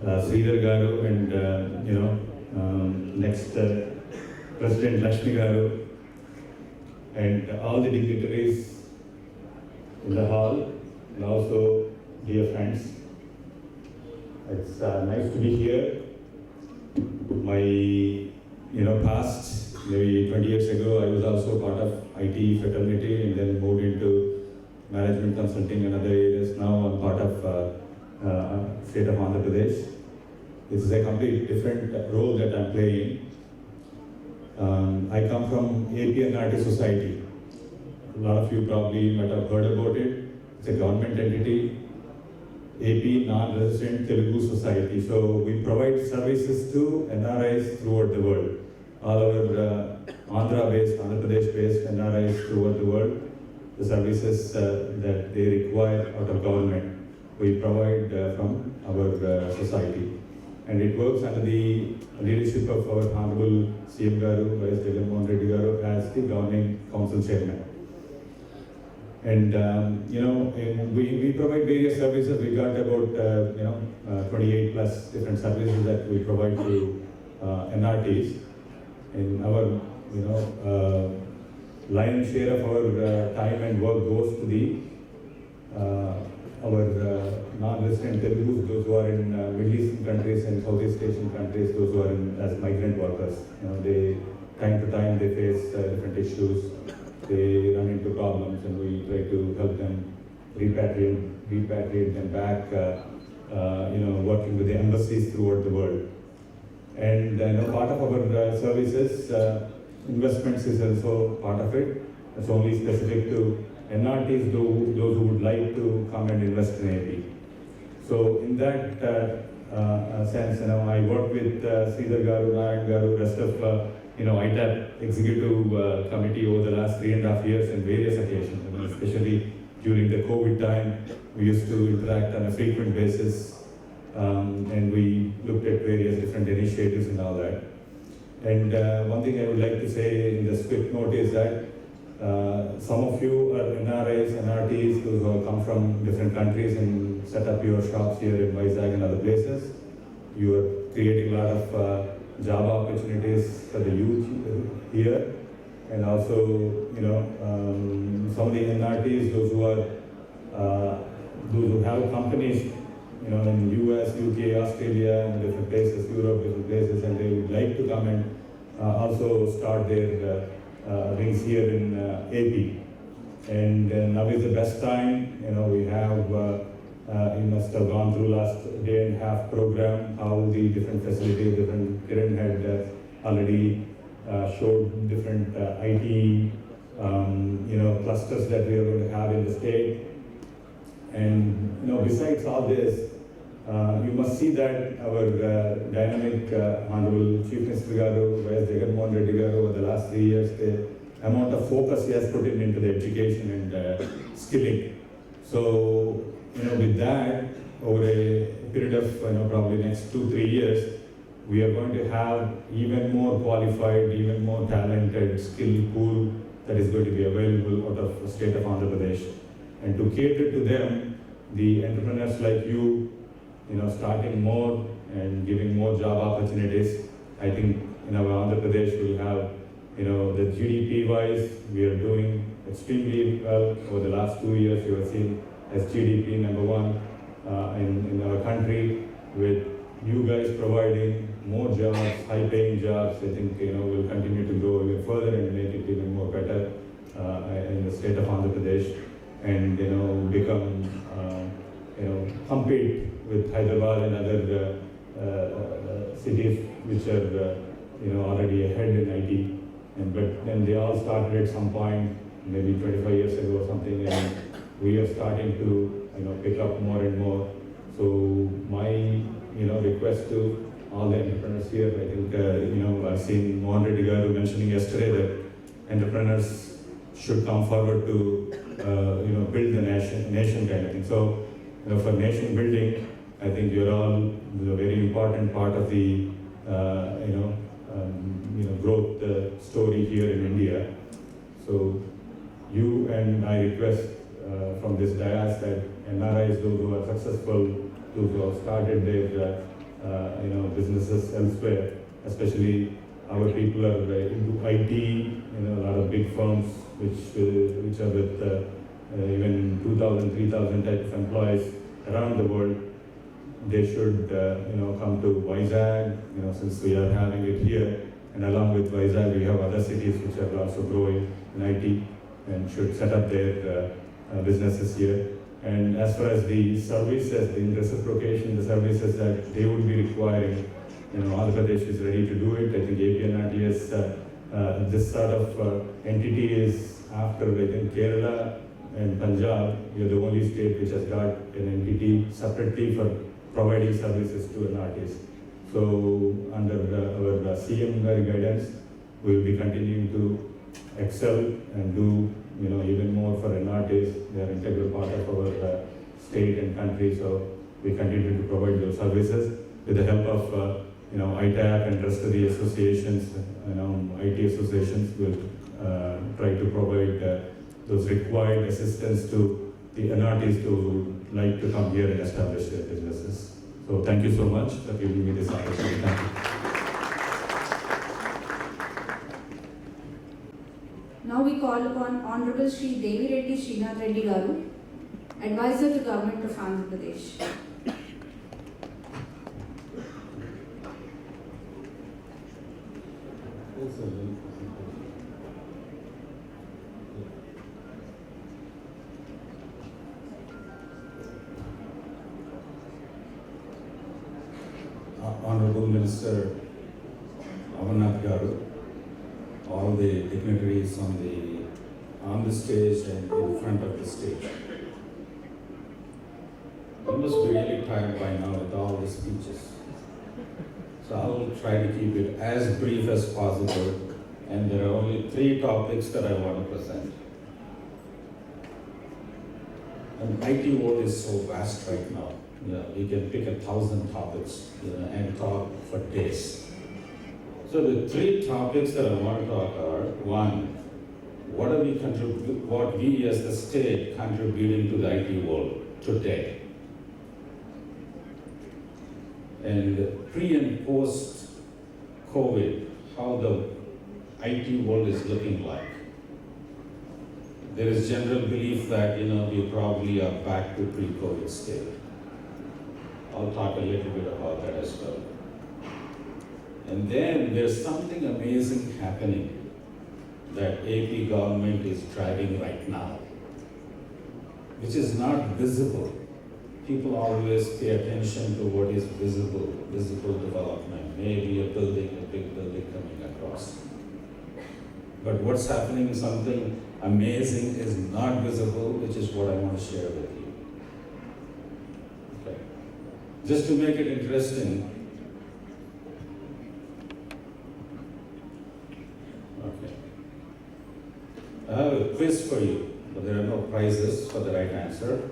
Speaker 8: Sridhar Garu, and next President Lakshmi Garu, and all the dignitaries in the hall, and also dear friends. It's nice to be here. My past, maybe 20 years ago, I was also part of IT fraternity, and then moved into management consulting and other areas. Now I'm part of state of Andhra Pradesh. This is a completely different role that I'm playing. I come from AP NRT Society. A lot of you probably might have heard about it. It's a government entity. AP Non-Resident Telugu Society. So we provide services to NRIs throughout the world. All our Andhra-based, Andhra Pradesh-based NRIs throughout the world, the services that they require out of government, we provide from our society. And it works under the leadership of our Honorable CM Garu, Vice Jagannath Reddy Garu as the Governing Council Chairman. And we provide various services. We got about 28 plus different services that we provide to NRTs. And our lion's share of our time and work goes to the our non-resident Telugus, those who are in Middle Eastern countries and Southeast Asian countries, those who are as migrant workers. They time to time they face different issues. They run into problems, and we try to help them repatriate them back. Working with the embassies throughout the world. And part of our services, investments is also part of it. It's only specific to NRTs, those who would like to come and invest in AP. So in that sense, I work with Sridhar Garu, Narayan Garu, rest of ITAP executive committee over the last 3.5 years on various occasions. Especially during the COVID time, we used to interact on a frequent basis, and we looked at various different initiatives and all that. And one thing I would like to say in this quick note is that some of you are NRIs, NRTs, those who have come from different countries and set up your shops here in Vizag and other places. You are creating a lot of job opportunities for the youth here, and also some of the NRTs, those who have companies in US, UK, Australia, and different places, Europe, different places, and they would like to come and also start their rings here in AP. And now is the best time. We have you must have gone through last day and a half program, how the different facilities, different Kiran had already showed different IT clusters that we are going to have in the state. And besides all this, you must see that our dynamic Honorable Chief Minister Garu, Vice Jagannath Reddy Garu, over the last 3 years, the amount of focus he has put into the education and skilling. So, with that, over a period of probably next 2-3 years, we are going to have even more qualified, even more talented, skilled pool that is going to be available out of the state of Andhra Pradesh. And to cater to them, the entrepreneurs like you, starting more and giving more job opportunities, I think our Andhra Pradesh will have, the GDP wise, we are doing extremely well. Over the last 2 years, you have seen as GDP number 1 in our country, with you guys providing more jobs, high paying jobs. I think we'll continue to grow even further and make it even more better in the state of Andhra Pradesh, and become compete with Hyderabad and other cities which are already ahead in IT. But then they all started at some point, maybe 25 years ago or something, and we are starting to pick up more and more. So my request to all the entrepreneurs here, I think I've seen Mohan Reddy Garu mentioning yesterday that entrepreneurs should come forward to build the nation kind of thing. So for nation building, I think you're all a very important part of the growth story here in India. So you and I request from this dais that NRIs, those who are successful, those who have started their businesses elsewhere, especially our people are into IT, a lot of big firms which are with even 2,000, 3,000 type of employees around the world. They should come to Vizag, since we are having it here, and along with Vizag, we have other cities which are also growing in IT and should set up their businesses here. And as far as the services, in reciprocation, the services that they would be requiring, Andhra Pradesh is ready to do it. I think APNRTS, this sort of entity is after, I think, Kerala in Punjab, you're the only state which has got an entity separately for providing services to NRTs. So under our CM guidance, we will be continuing to excel and do even more for NRTs. They are an integral part of our state and country, so we continue to provide those services with the help of ITAP and rest of the associations, IT associations will try to provide those required assistance to the NRTs who like to come here and establish their businesses. So thank you so much for giving me this opportunity. Thank you.
Speaker 2: Now we call upon Honorable Shri Devi Reddy Srinath Reddy Garu, Advisor to Government of Andhra Pradesh.
Speaker 11: Honorable Minister Amarnath Garu, all the dignitaries on the stage and in front of the stage. I must be really tired by now with all the speeches. So I will try to keep it as brief as possible, and there are only 3 topics that I want to present. And IT world is so vast right now. We can pick 1,000 topics and talk for days. So the 3 topics that I want to talk are: 1, what we as the state contributing to the IT world today, and pre and post COVID, how the IT world is looking like. There is general belief that we probably are back to pre-COVID state. I'll talk a little bit about that as well. And then there's something amazing happening that AP government is driving right now, which is not visible. People always pay attention to what is visible development, maybe a big building coming across. But what's happening, something amazing is not visible, which is what I want to share with you. Okay. Just to make it interesting, okay. I have a quiz for you, but there are no prizes for the right answer.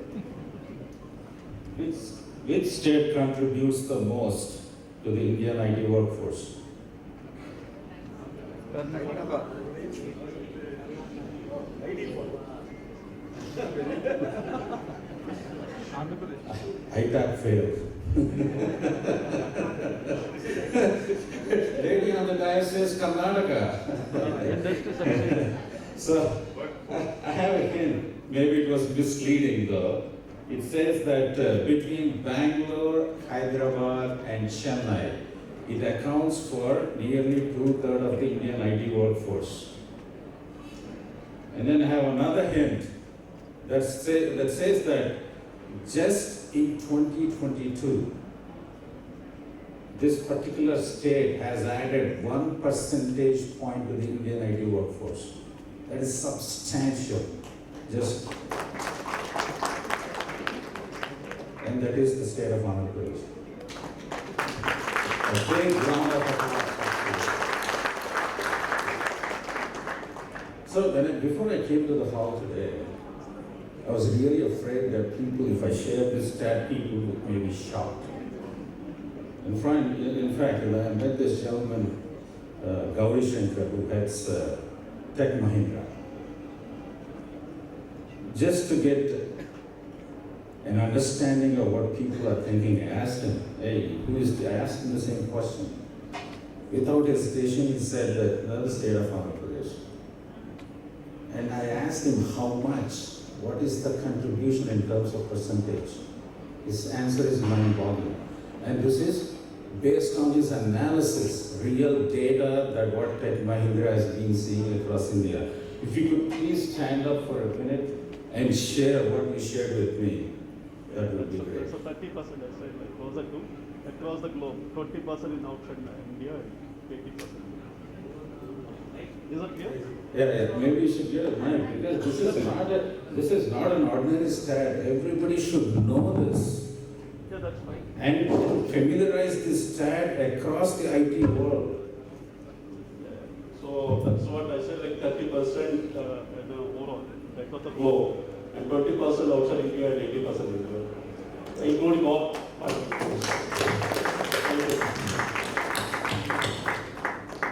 Speaker 11: Which state contributes the most to the Indian IT workforce? ITAP failed. Lady on the dice says Karnataka. So I have a hint. Maybe it was misleading though. It says that between Bangalore, Hyderabad, and Chennai, it accounts for nearly 2/3 of the Indian IT workforce. And then I have another hint that says that just in 2022, this particular state has added 1 percentage point to the Indian IT workforce. That is substantial. And that is the state of Andhra Pradesh. A big round of applause. So before I came to the hall today, I was really afraid that people, if I shared this stat, people would maybe shocked. In fact, I met this gentleman, Gauri Shankar, who heads Tech Mahindra. Just to get an understanding of what people are thinking, I asked him, I asked him the same question. Without hesitation, he said that another state of Andhra Pradesh. And I asked him how much, what is the contribution in terms of percentage? His answer is mind-boggling. And this is based on his analysis, real data that what Tech Mahindra has been seeing across India. If you could please stand up for a minute and share what you shared with me. That would be great.
Speaker 12: So 30% I said, like closer to across the globe, 20% is outside India, and 80%. Is that clear?
Speaker 11: Yeah, maybe you should get a mic because this is not an ordinary stat. Everybody should know this.
Speaker 12: Yeah, that's fine.
Speaker 11: And familiarize this stat across the IT world.
Speaker 12: So that's what I said, like 30% overall, that was the globe, and 20% outside India and 80% India, including all participants.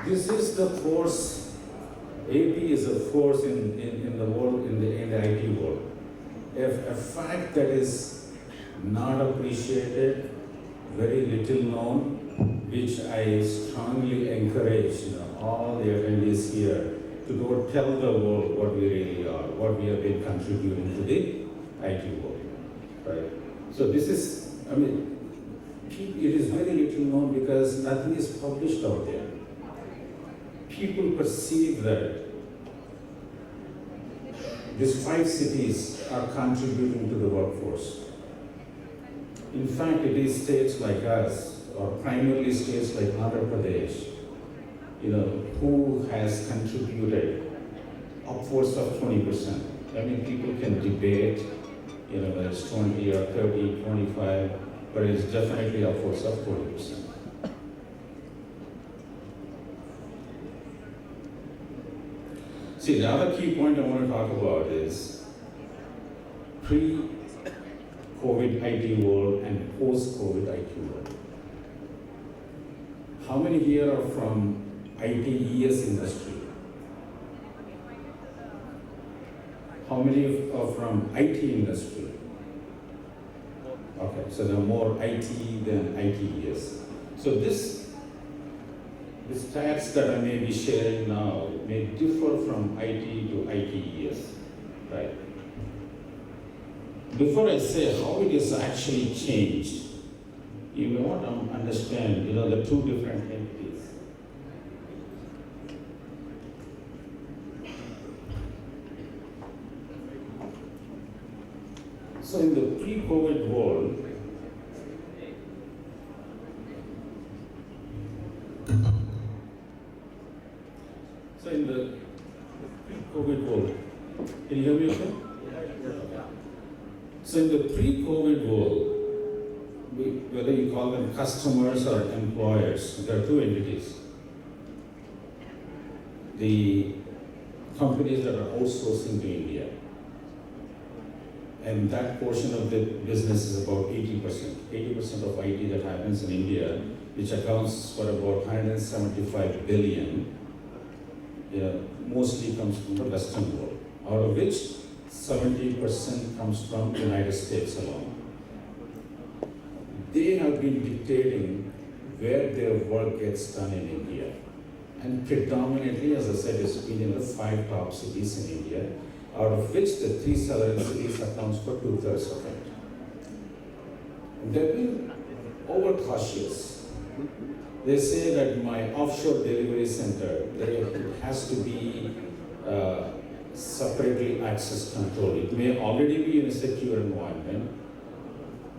Speaker 11: This is the force. AP is a force in the world, in the IT world. A fact that is not appreciated, very little known, which I strongly encourage all the attendees here to go tell the world what we really are, what we have been contributing to the IT world, right? So this is, it is very little known because nothing is published out there. People perceive that these 5 cities are contributing to the workforce. In fact, it is states like us, or primarily states like Andhra Pradesh, who has contributed upwards of 20%. People can debate, whether it's 20 or 30, 25, but it's definitely upwards of 40%. See, the other key point I want to talk about is pre-COVID IT world and post-COVID IT world. How many here are from IT/ES industry? How many are from IT industry? Okay, so there are more IT than IT/ES. So the stats that I may be sharing now may differ from IT to IT/ES, right? Before I say how it has actually changed, you may want to understand, the 2 different entities. So in the pre-COVID world, in the pre-COVID world, can you hear me okay? So in the pre-COVID world, whether you call them customers or employers, there are 2 entities. The companies that are outsourcing to India, and that portion of the business is about 80%. 80% of IT that happens in India, which accounts for about 175 billion, mostly comes from the Western world, out of which 70% comes from the United States alone. They have been dictating where their work gets done in India. And predominantly, as I said, it's been in the 5 top cities in India, out of which the 3 southern cities accounts for 2/3 of it. And they've been overcautious. They say that my offshore delivery center, it has to be separately access controlled. It may already be in a secure environment,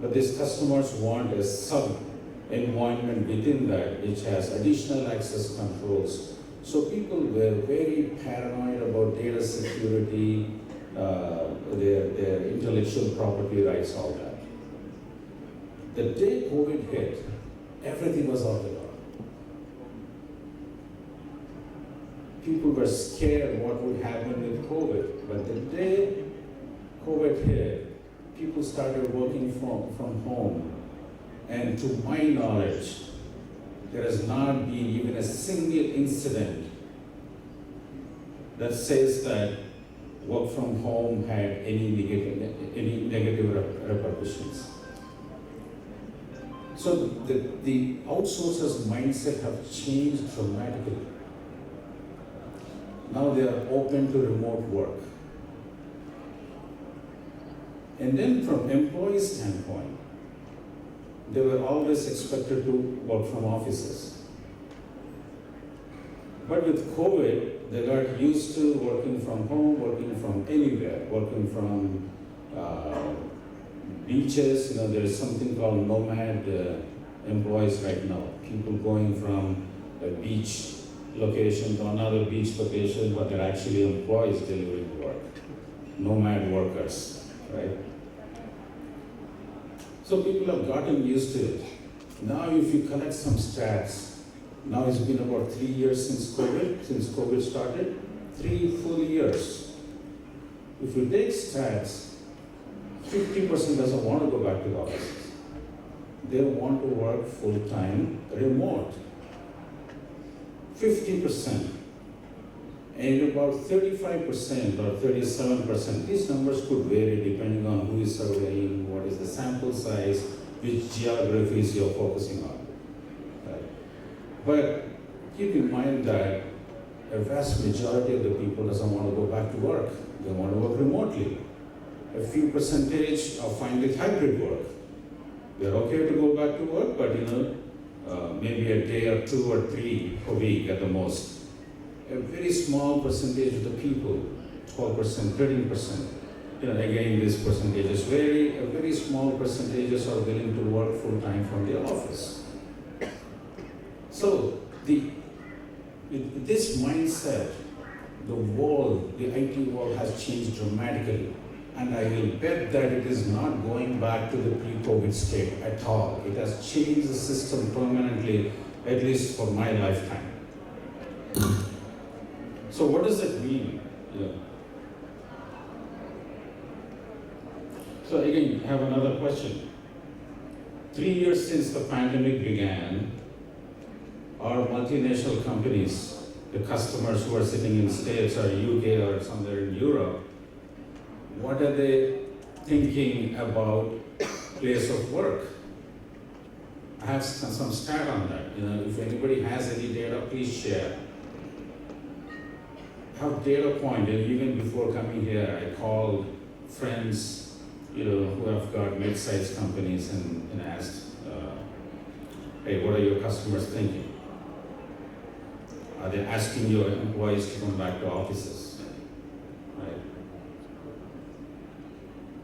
Speaker 11: but these customers want a sub-environment within that which has additional access controls. So people were very paranoid about data security, their intellectual property rights, all that. The day COVID hit, everything was out the door. People were scared what would happen with COVID, but the day COVID hit, people started working from home, and to my knowledge, there has not been even a single incident that says that work from home had any negative repercussions. So the outsourcers' mindset have changed dramatically. Now they are open to remote work. And then from employee standpoint, they were always expected to work from offices. But with COVID, they got used to working from home, working from anywhere, working from beaches. There is something called nomad employees right now. People going from a beach location to another beach location, but they're actually employees delivering work, nomad workers, right? So people have gotten used to it. Now if you collect some stats, now it's been about 3 years since COVID started, 3 full years. If you take stats, 50% doesn't want to go back to the offices. They want to work full-time remote. 50%. And about 35% or 37%, these numbers could vary depending on who is surveying, what is the sample size, which geographies you're focusing on. Right? But keep in mind that a vast majority of the people doesn't want to go back to work. They want to work remotely. A few percentage are fine with hybrid work. They're okay to go back to work, but maybe a day or 2 or 3 a week at the most. A very small percentage of the people, 12%, 13%, again these percentages vary, a very small percentages are willing to work full-time from their office. So with this mindset, the world, the IT world has changed dramatically. And I will bet that it is not going back to the pre-COVID state at all. It has changed the system permanently, at least for my lifetime. So what does that mean? So again, I have another question. 3 years since the pandemic began, our multinational companies, the customers who are sitting in States or UK or somewhere in Europe, what are they thinking about place of work? I have some stat on that. If anybody has any data, please share. I have data point, and even before coming here, I called friends, who have got mid-sized companies and asked, hey, what are your customers thinking? Are they asking your employees to come back to offices? Right?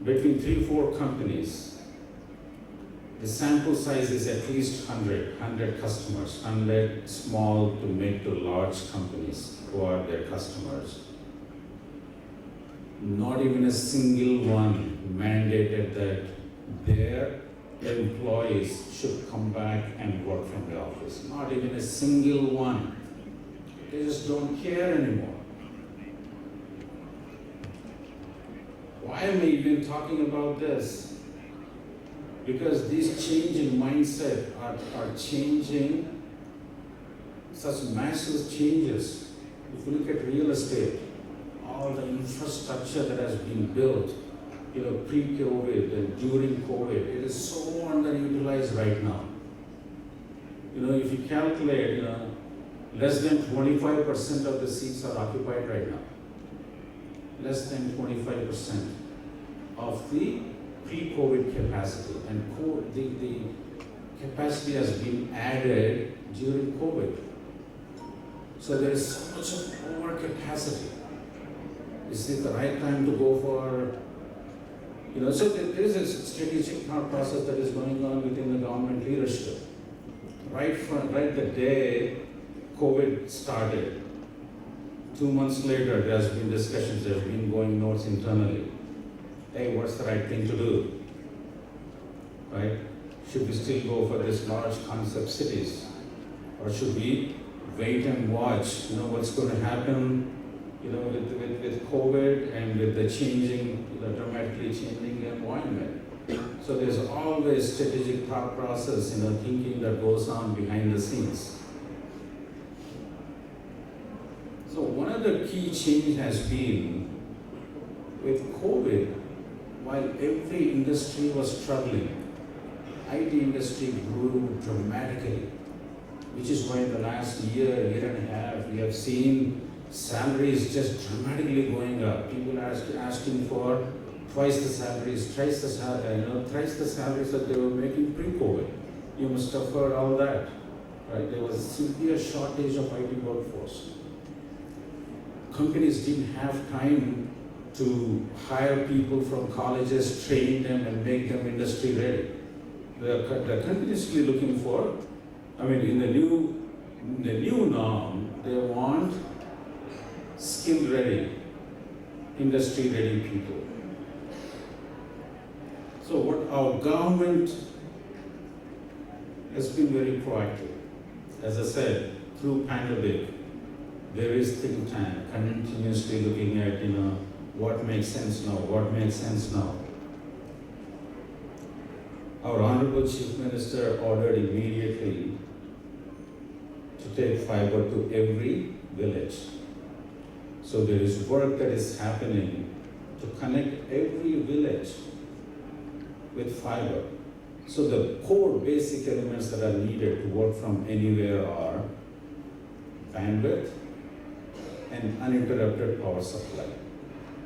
Speaker 11: Between 3-4 companies, the sample size is at least 100 customers, 100 small to mid to large companies who are their customers. Not even a single one mandated that their employees should come back and work from the office. Not even a single one. They just don't care anymore. Why am I even talking about this? Because these change in mindset are changing such massive changes. If you look at real estate, all the infrastructure that has been built, pre-COVID and during COVID, it is so underutilized right now. If you calculate, less than 25% of the seats are occupied right now. Less than 25% of the pre-COVID capacity, and the capacity has been added during COVID. So there is so much of overcapacity. Is it the right time to go for, so there is a strategic thought process that is going on within the government leadership. Right the day COVID started, 2 months later, there's been discussions that have been going north internally. Hey, what's the right thing to do? Right? Should we still go for this large concept cities? Or should we wait and watch, what's going to happen, with COVID and with the changing, dramatically changing environment. So there's always strategic thought process, thinking that goes on behind the scenes. So one of the key change has been with COVID, while every industry was struggling, IT industry grew dramatically, which is why in the last year and a half, we have seen salaries just dramatically going up. People are asking for twice the salaries, thrice the salaries that they were making pre-COVID. You must have heard all that, right? There was a severe shortage of IT workforce. Companies didn't have time to hire people from colleges, train them, and make them industry ready. They're continuously looking for, in the new norm, they industry-ready people. So what our government has been very proactive. As I said, through pandemic, there is think tank continuously looking at, what makes sense now, what makes sense now. Our Honorable Chief Minister ordered immediately to take fiber to every village. So there is work that is happening to connect every village with fiber. So the core basic elements that are needed to work from anywhere are bandwidth and uninterrupted power supply.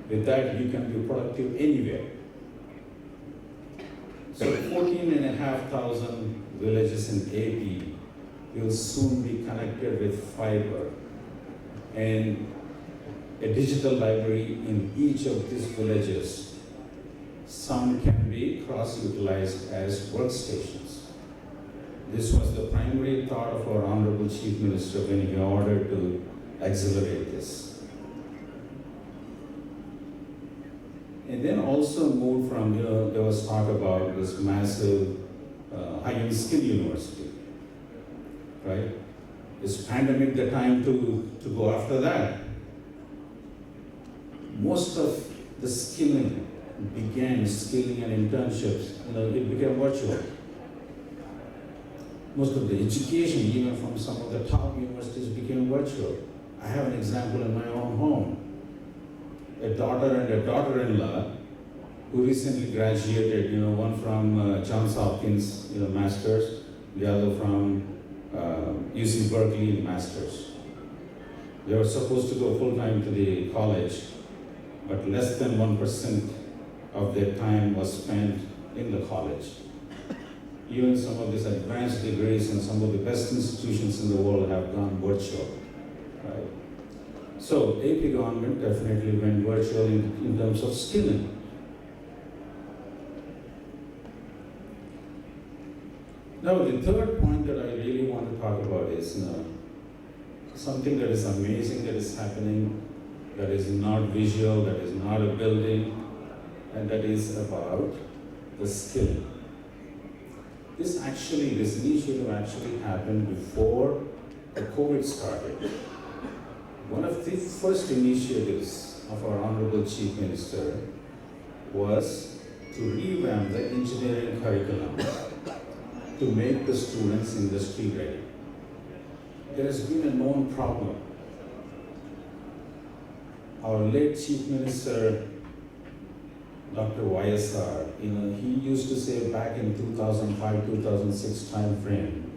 Speaker 11: With that, you can be productive anywhere. So 14,500 villages in AP will soon be connected with fiber, and a digital library in each of these villages. Some can be cross-utilized as workstations. This was the primary thought of our Honorable Chief Minister when he ordered to accelerate this. And then also moved from, there was talk about this massive high-end skill university, right? Is pandemic the time to go after that? Most of the skilling and internships, it became virtual. Most of the education, even from some of the top universities, became virtual. I have an example in my own home. A daughter and a daughter-in-law who recently graduated, one from Johns Hopkins, master's, the other from UC Berkeley master's. They were supposed to go full-time to the college, but less than 1% of their time was spent in the college. Even some of these advanced degrees in some of the best institutions in the world have gone virtual, right? So AP government definitely went virtual in terms of skilling. Now the third point that I really want to talk about is something that is amazing that is happening, that is not visual, that is not a building, and that is about the skilling. This initiative actually happened before the COVID started. One of the first initiatives of our Honorable Chief Minister was to revamp the engineering curriculum to make the students industry ready. There has been a known problem. Our late Chief Minister, Dr. YSR, he used to say back in 2005-2006 time frame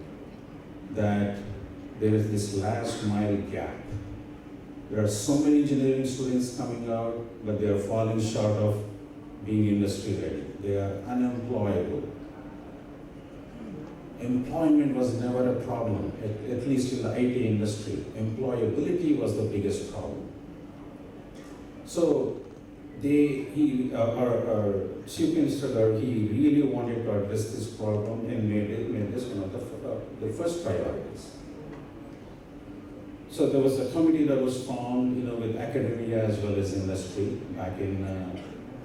Speaker 11: that there is this last mile gap. There are so many engineering students coming out, but they are falling short of being industry ready. They are unemployable. Employment was never a problem, at least in the IT industry. Employability was the biggest problem. So our Chief Minister, he really wanted to address this problem and made this one of the first priorities. So there was a committee that was formed, with academia as well as industry back in,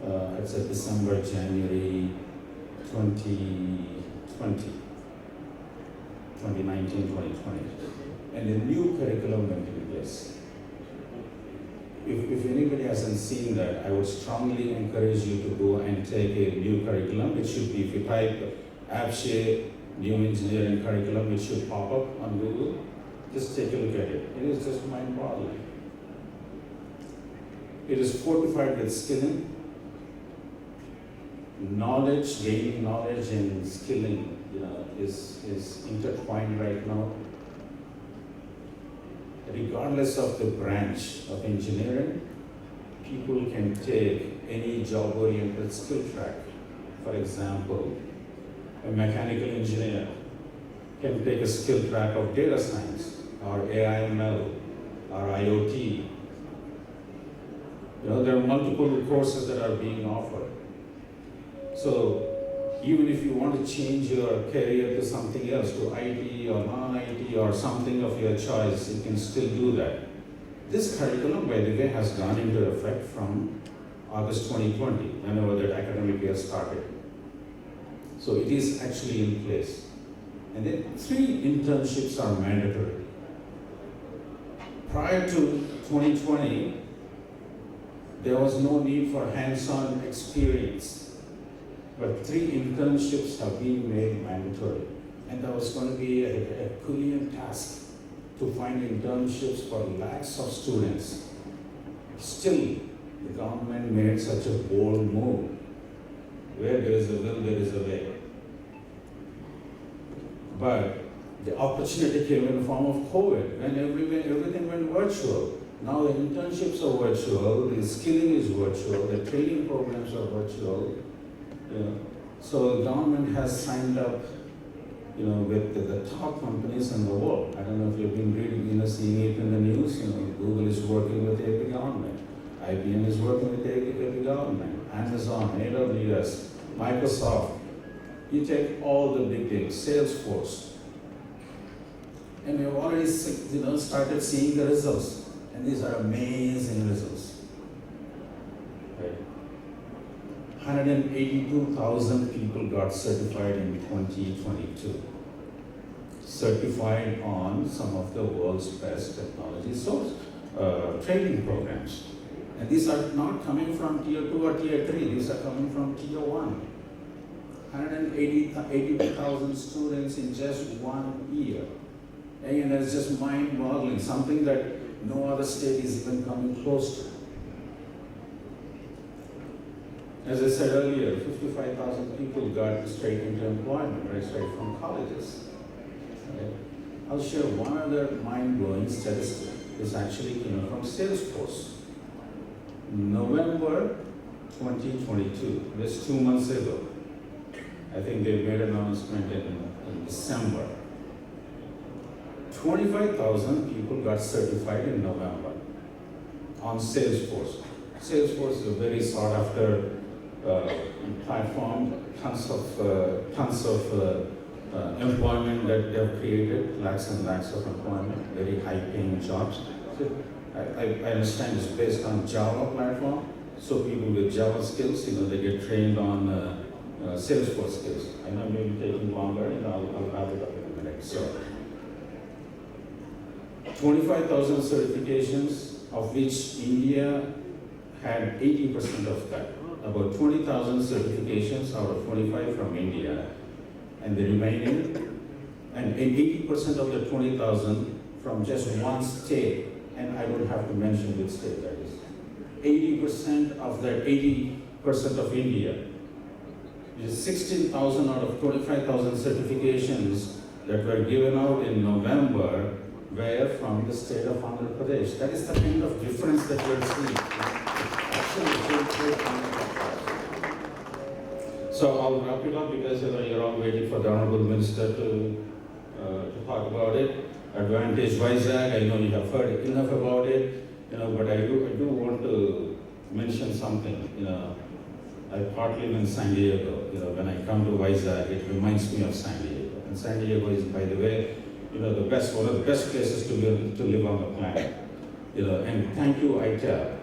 Speaker 11: I'd say December, January 2019, 2020. And a new curriculum went into place. If anybody hasn't seen that, I would strongly encourage you to go and take a new curriculum. It should be, if you type AppShape, new engineering curriculum, it should pop up on Google. Just take a look at it. It is just mind-boggling. It is fortified with skilling, knowledge, gaining knowledge and skilling, is intertwined right now. Regardless of the branch of engineering, people can take any job-oriented skill track. For example, a mechanical engineer can take a skill track of data science, or AI/ML, or IoT. There are multiple courses that are being offered. So even if you want to change your career to something else, to IT or non-IT or something of your choice, you can still do that. This curriculum, by the way, has gone into effect from August 2020, whenever that academic year started. So it is actually in place. And then 3 internships are mandatory. Prior to 2020, there was no need for hands-on experience, but 3 internships have been made mandatory. And that was going to be a Herculean task to find internships for lakhs of students. Still, the government made such a bold move. Where there is a will, there is a way. But the opportunity came in the form of COVID, when everything went virtual. Now the internships are virtual, the skilling is virtual, the training programs are virtual. So the government has signed up, with the top companies in the world. I don't know if you've been reading, seeing it in the news. Google is working with AP government, IBM is working with AP government, Amazon, AWS, Microsoft. You take all the big names, Salesforce, and we've already started seeing the results, and these are amazing results. Right? 182,000 people got certified in 2022. Certified on some of the world's best technology training programs. And these are not coming from tier 2 or tier 3, these are coming from tier 1. 180,000 students in just 1 year. And that's just mind-boggling, something that no other state is even coming close to. As I said earlier, 55,000 people got straight into employment, right, straight from colleges. Right? I'll share one other mind-blowing statistic. This actually came from Salesforce. November 2022, just 2 months ago, I think they made an announcement in December. 25,000 people got certified in November on Salesforce. Salesforce is a very sought after platform, tons of employment that they have created, lakhs and lakhs of employment, very high paying jobs. So I understand it's based on Java platform, so people with Java skills, they get trained on Salesforce skills. I know maybe taking longer, I'll wrap it up in a minute. So 25,000 certifications, of which India had 80% of that. About 20,000 certifications out of 25 from India, and the remaining, and 80% of the 20,000 from just one state, and I don't have to mention which state that is. 80% of that 80% of India is 16,000 out of 25,000 certifications that were given out in November were from the state of Andhra Pradesh. That is the kind of difference that we're seeing. So I'll wrap it up because you're all waiting for the Honorable Minister to talk about it. InfinityVizag, I know you have heard enough about it, but I do want to mention something. I partly live in San Diego. When I come to Vizag, it reminds me of San Diego. And San Diego is, by the way, one of the best places to live on the planet. And thank you, ITEL.